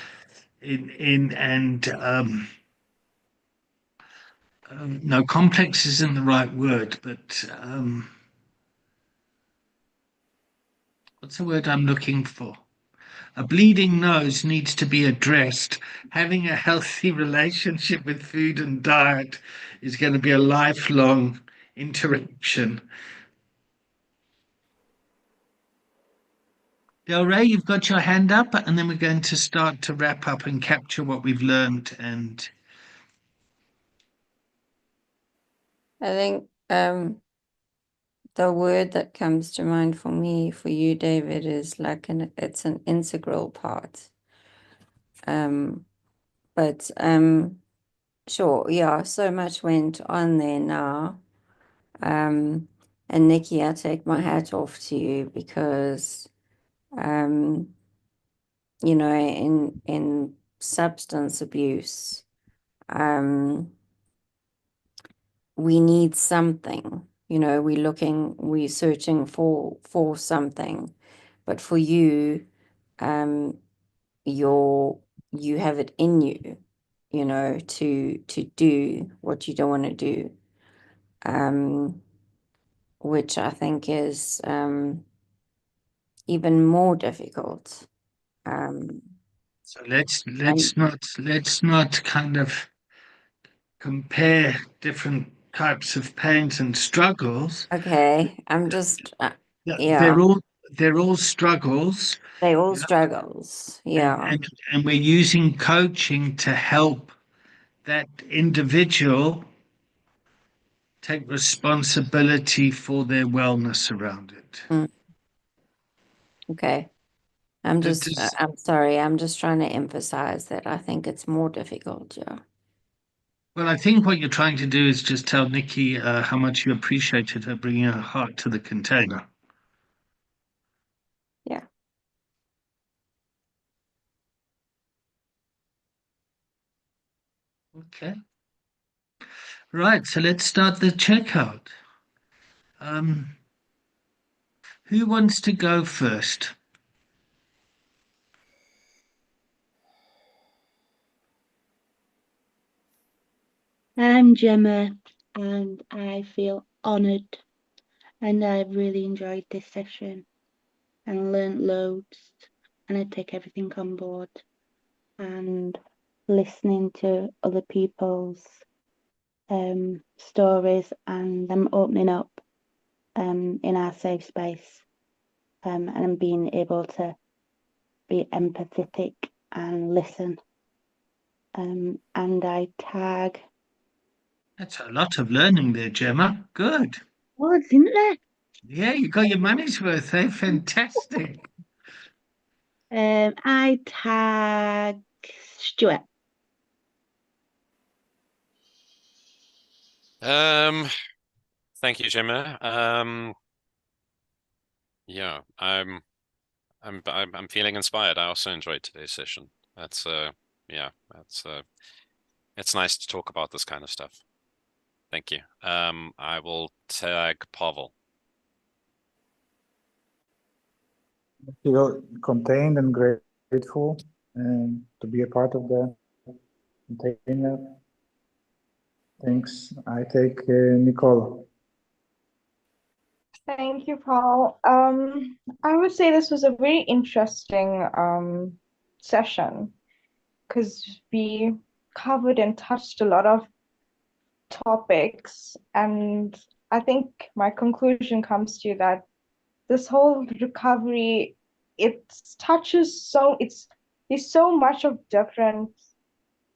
no, complex isn't the right word, but what's the word I'm looking for? A bleeding nose needs to be addressed. Having a healthy relationship with food and diet is going to be a lifelong interaction. Del Rey, you've got your hand up, and then we're going to start to wrap up and capture what we've learned. And I think the word that comes to mind for me, for you, David, is like it's an integral part. But sure, yeah, so much went on there now. And Nikki, I take my hat off to you because you know, in substance abuse, we need something, you know, we're searching for something. But for you, you have it in you, you know, to do what you don't want to do. Which I think is even more difficult. so let's not kind of compare different types of pains and struggles. Okay, I'm just They're all struggles. they all Yeah. struggles. Yeah. And we're using coaching to help that individual take responsibility for their wellness around it. Okay. I'm sorry, I'm just trying to emphasize that I think it's more difficult, yeah. Well, I think what you're trying to do is just tell Nikki how much you appreciated her bringing her heart to the container. Yeah. Okay. Right, so let's start the checkout. Who wants to go first? I'm Gemma, and I feel honoured, and I've really enjoyed this session and learnt loads, and I take everything on board. And listening to other people's stories and them opening up in our safe space, and being able to be empathetic and listen. And I tag. That's a lot of learning there, Gemma. Good. Oh, isn't there? Yeah, you got your money's worth, eh? Fantastic. I tag Stuart. Thank you, Gemma. Yeah, I'm feeling inspired. I also enjoyed today's session. That's yeah, it's nice to talk about this kind of stuff. Thank you. I will tag Pavel. I feel contained and grateful to be a part of the container. Thanks. I take Nicole. Thank you, Paul. I would say this was a very interesting session because we covered and touched a lot of topics, and I think my conclusion comes to that this whole recovery, there's so much of different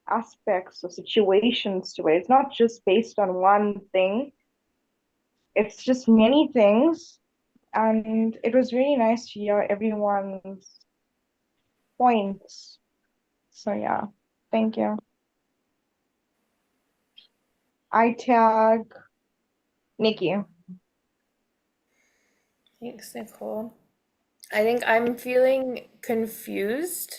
aspects or situations to it. It's not just based on one thing. It's just many things. And it was really nice to hear everyone's points. So yeah, thank you. I tag Nikki. Thanks, Nicole. I think I'm feeling confused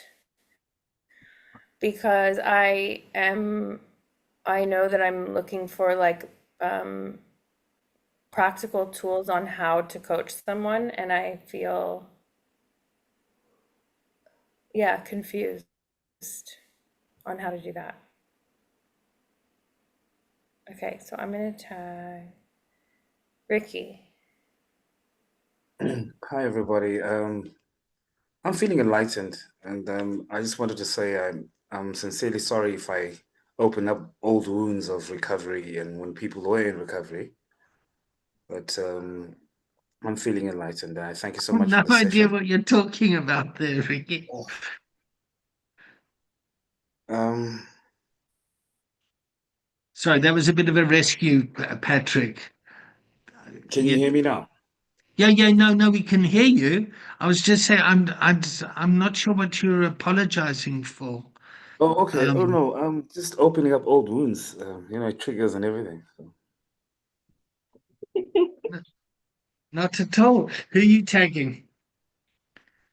because I know that I'm looking for like practical tools on how to coach someone, and I feel, yeah, confused on how to do that. Okay, so I'm gonna tag Ricky. Hi, everybody. I'm feeling enlightened, and I just wanted to say I'm sincerely sorry if I open up old wounds of recovery and when people were in recovery. But I'm feeling enlightened. And I thank you so much No for the idea session. what you're talking about there, Ricky. Um, Sorry, that was a bit of a rescue, Patrick. can you hear me now? Yeah, no, we can hear you. I was just saying, I'm not sure what you're apologizing for. Oh, okay. Oh Um, no, I'm just opening up old wounds. Triggers and everything. So. Not at all. Who are you tagging?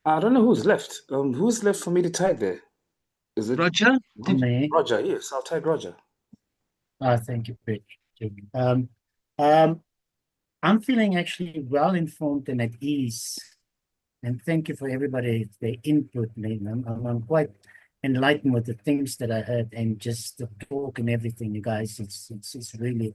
I don't know who's left. Who's left for me to tag there? Is it Roger? Me. Roger? Yes, I'll tag Roger. Thank you, Patrick. I'm feeling actually well informed and at ease. And thank you for everybody, their input. I'm quite enlightened with the things that I heard and just the talk and everything, you guys. It's really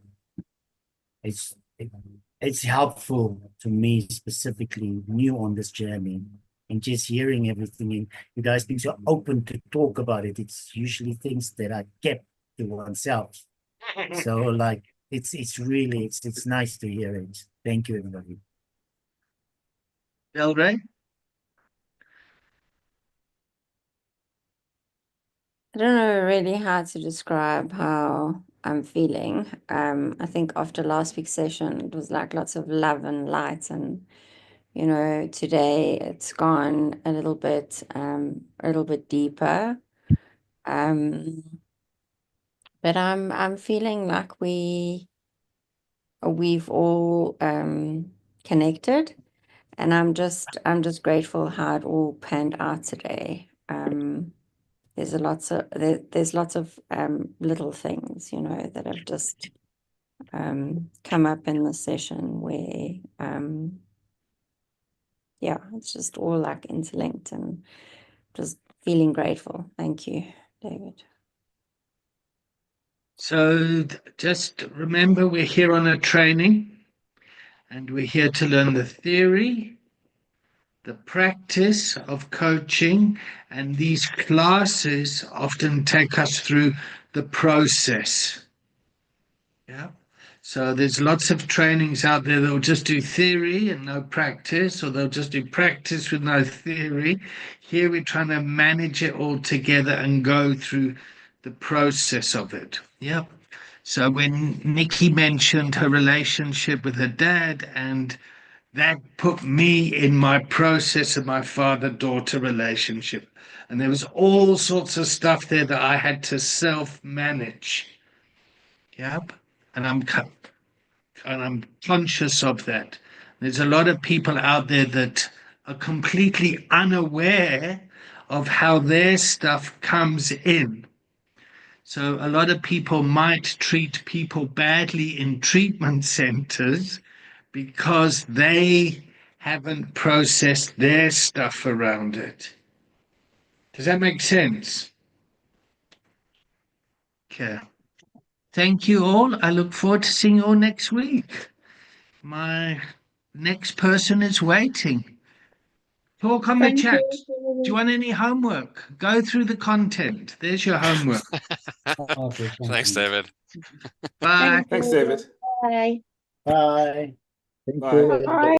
it's helpful to me specifically, new on this journey, and just hearing everything. And you guys being so open to talk about it. It's usually things that I kept to oneself. So like it's really it's nice to hear it. Thank you, everybody. Del Rey? I don't know really how to describe how I'm feeling. I think after last week's session, it was like lots of love and light, and today it's gone a little bit deeper. But I'm feeling like we've all connected, and I'm just grateful how it all panned out today. There's lots of little things, that have just come up in the session where it's just all like interlinked, and just feeling grateful. Thank you, David. So just remember, we're here on a training, and we're here to learn the theory, the practice of coaching, and these classes often take us through the process. Yeah. So there's lots of trainings out there that'll just do theory and no practice, or they'll just do practice with no theory. Here we're trying to manage it all together and go through the process of it. Yeah. So when Nikki mentioned her relationship with her dad, and that put me in my process of my father-daughter relationship. And there was all sorts of stuff there that I had to self-manage. Yep. And I'm conscious of that. There's a lot of people out there that are completely unaware of how their stuff comes in. So a lot of people might treat people badly in treatment centers because they haven't processed their stuff around it. Does that make sense? Okay. Thank you all. I look forward to seeing you all next week. My next person is waiting. Talk on the Thank chat. you. Do you want any homework? Go through the content. There's your homework. Okay, Thanks, David. Bye. Thanks, David. Bye. Bye. Thank Bye. you. Bye.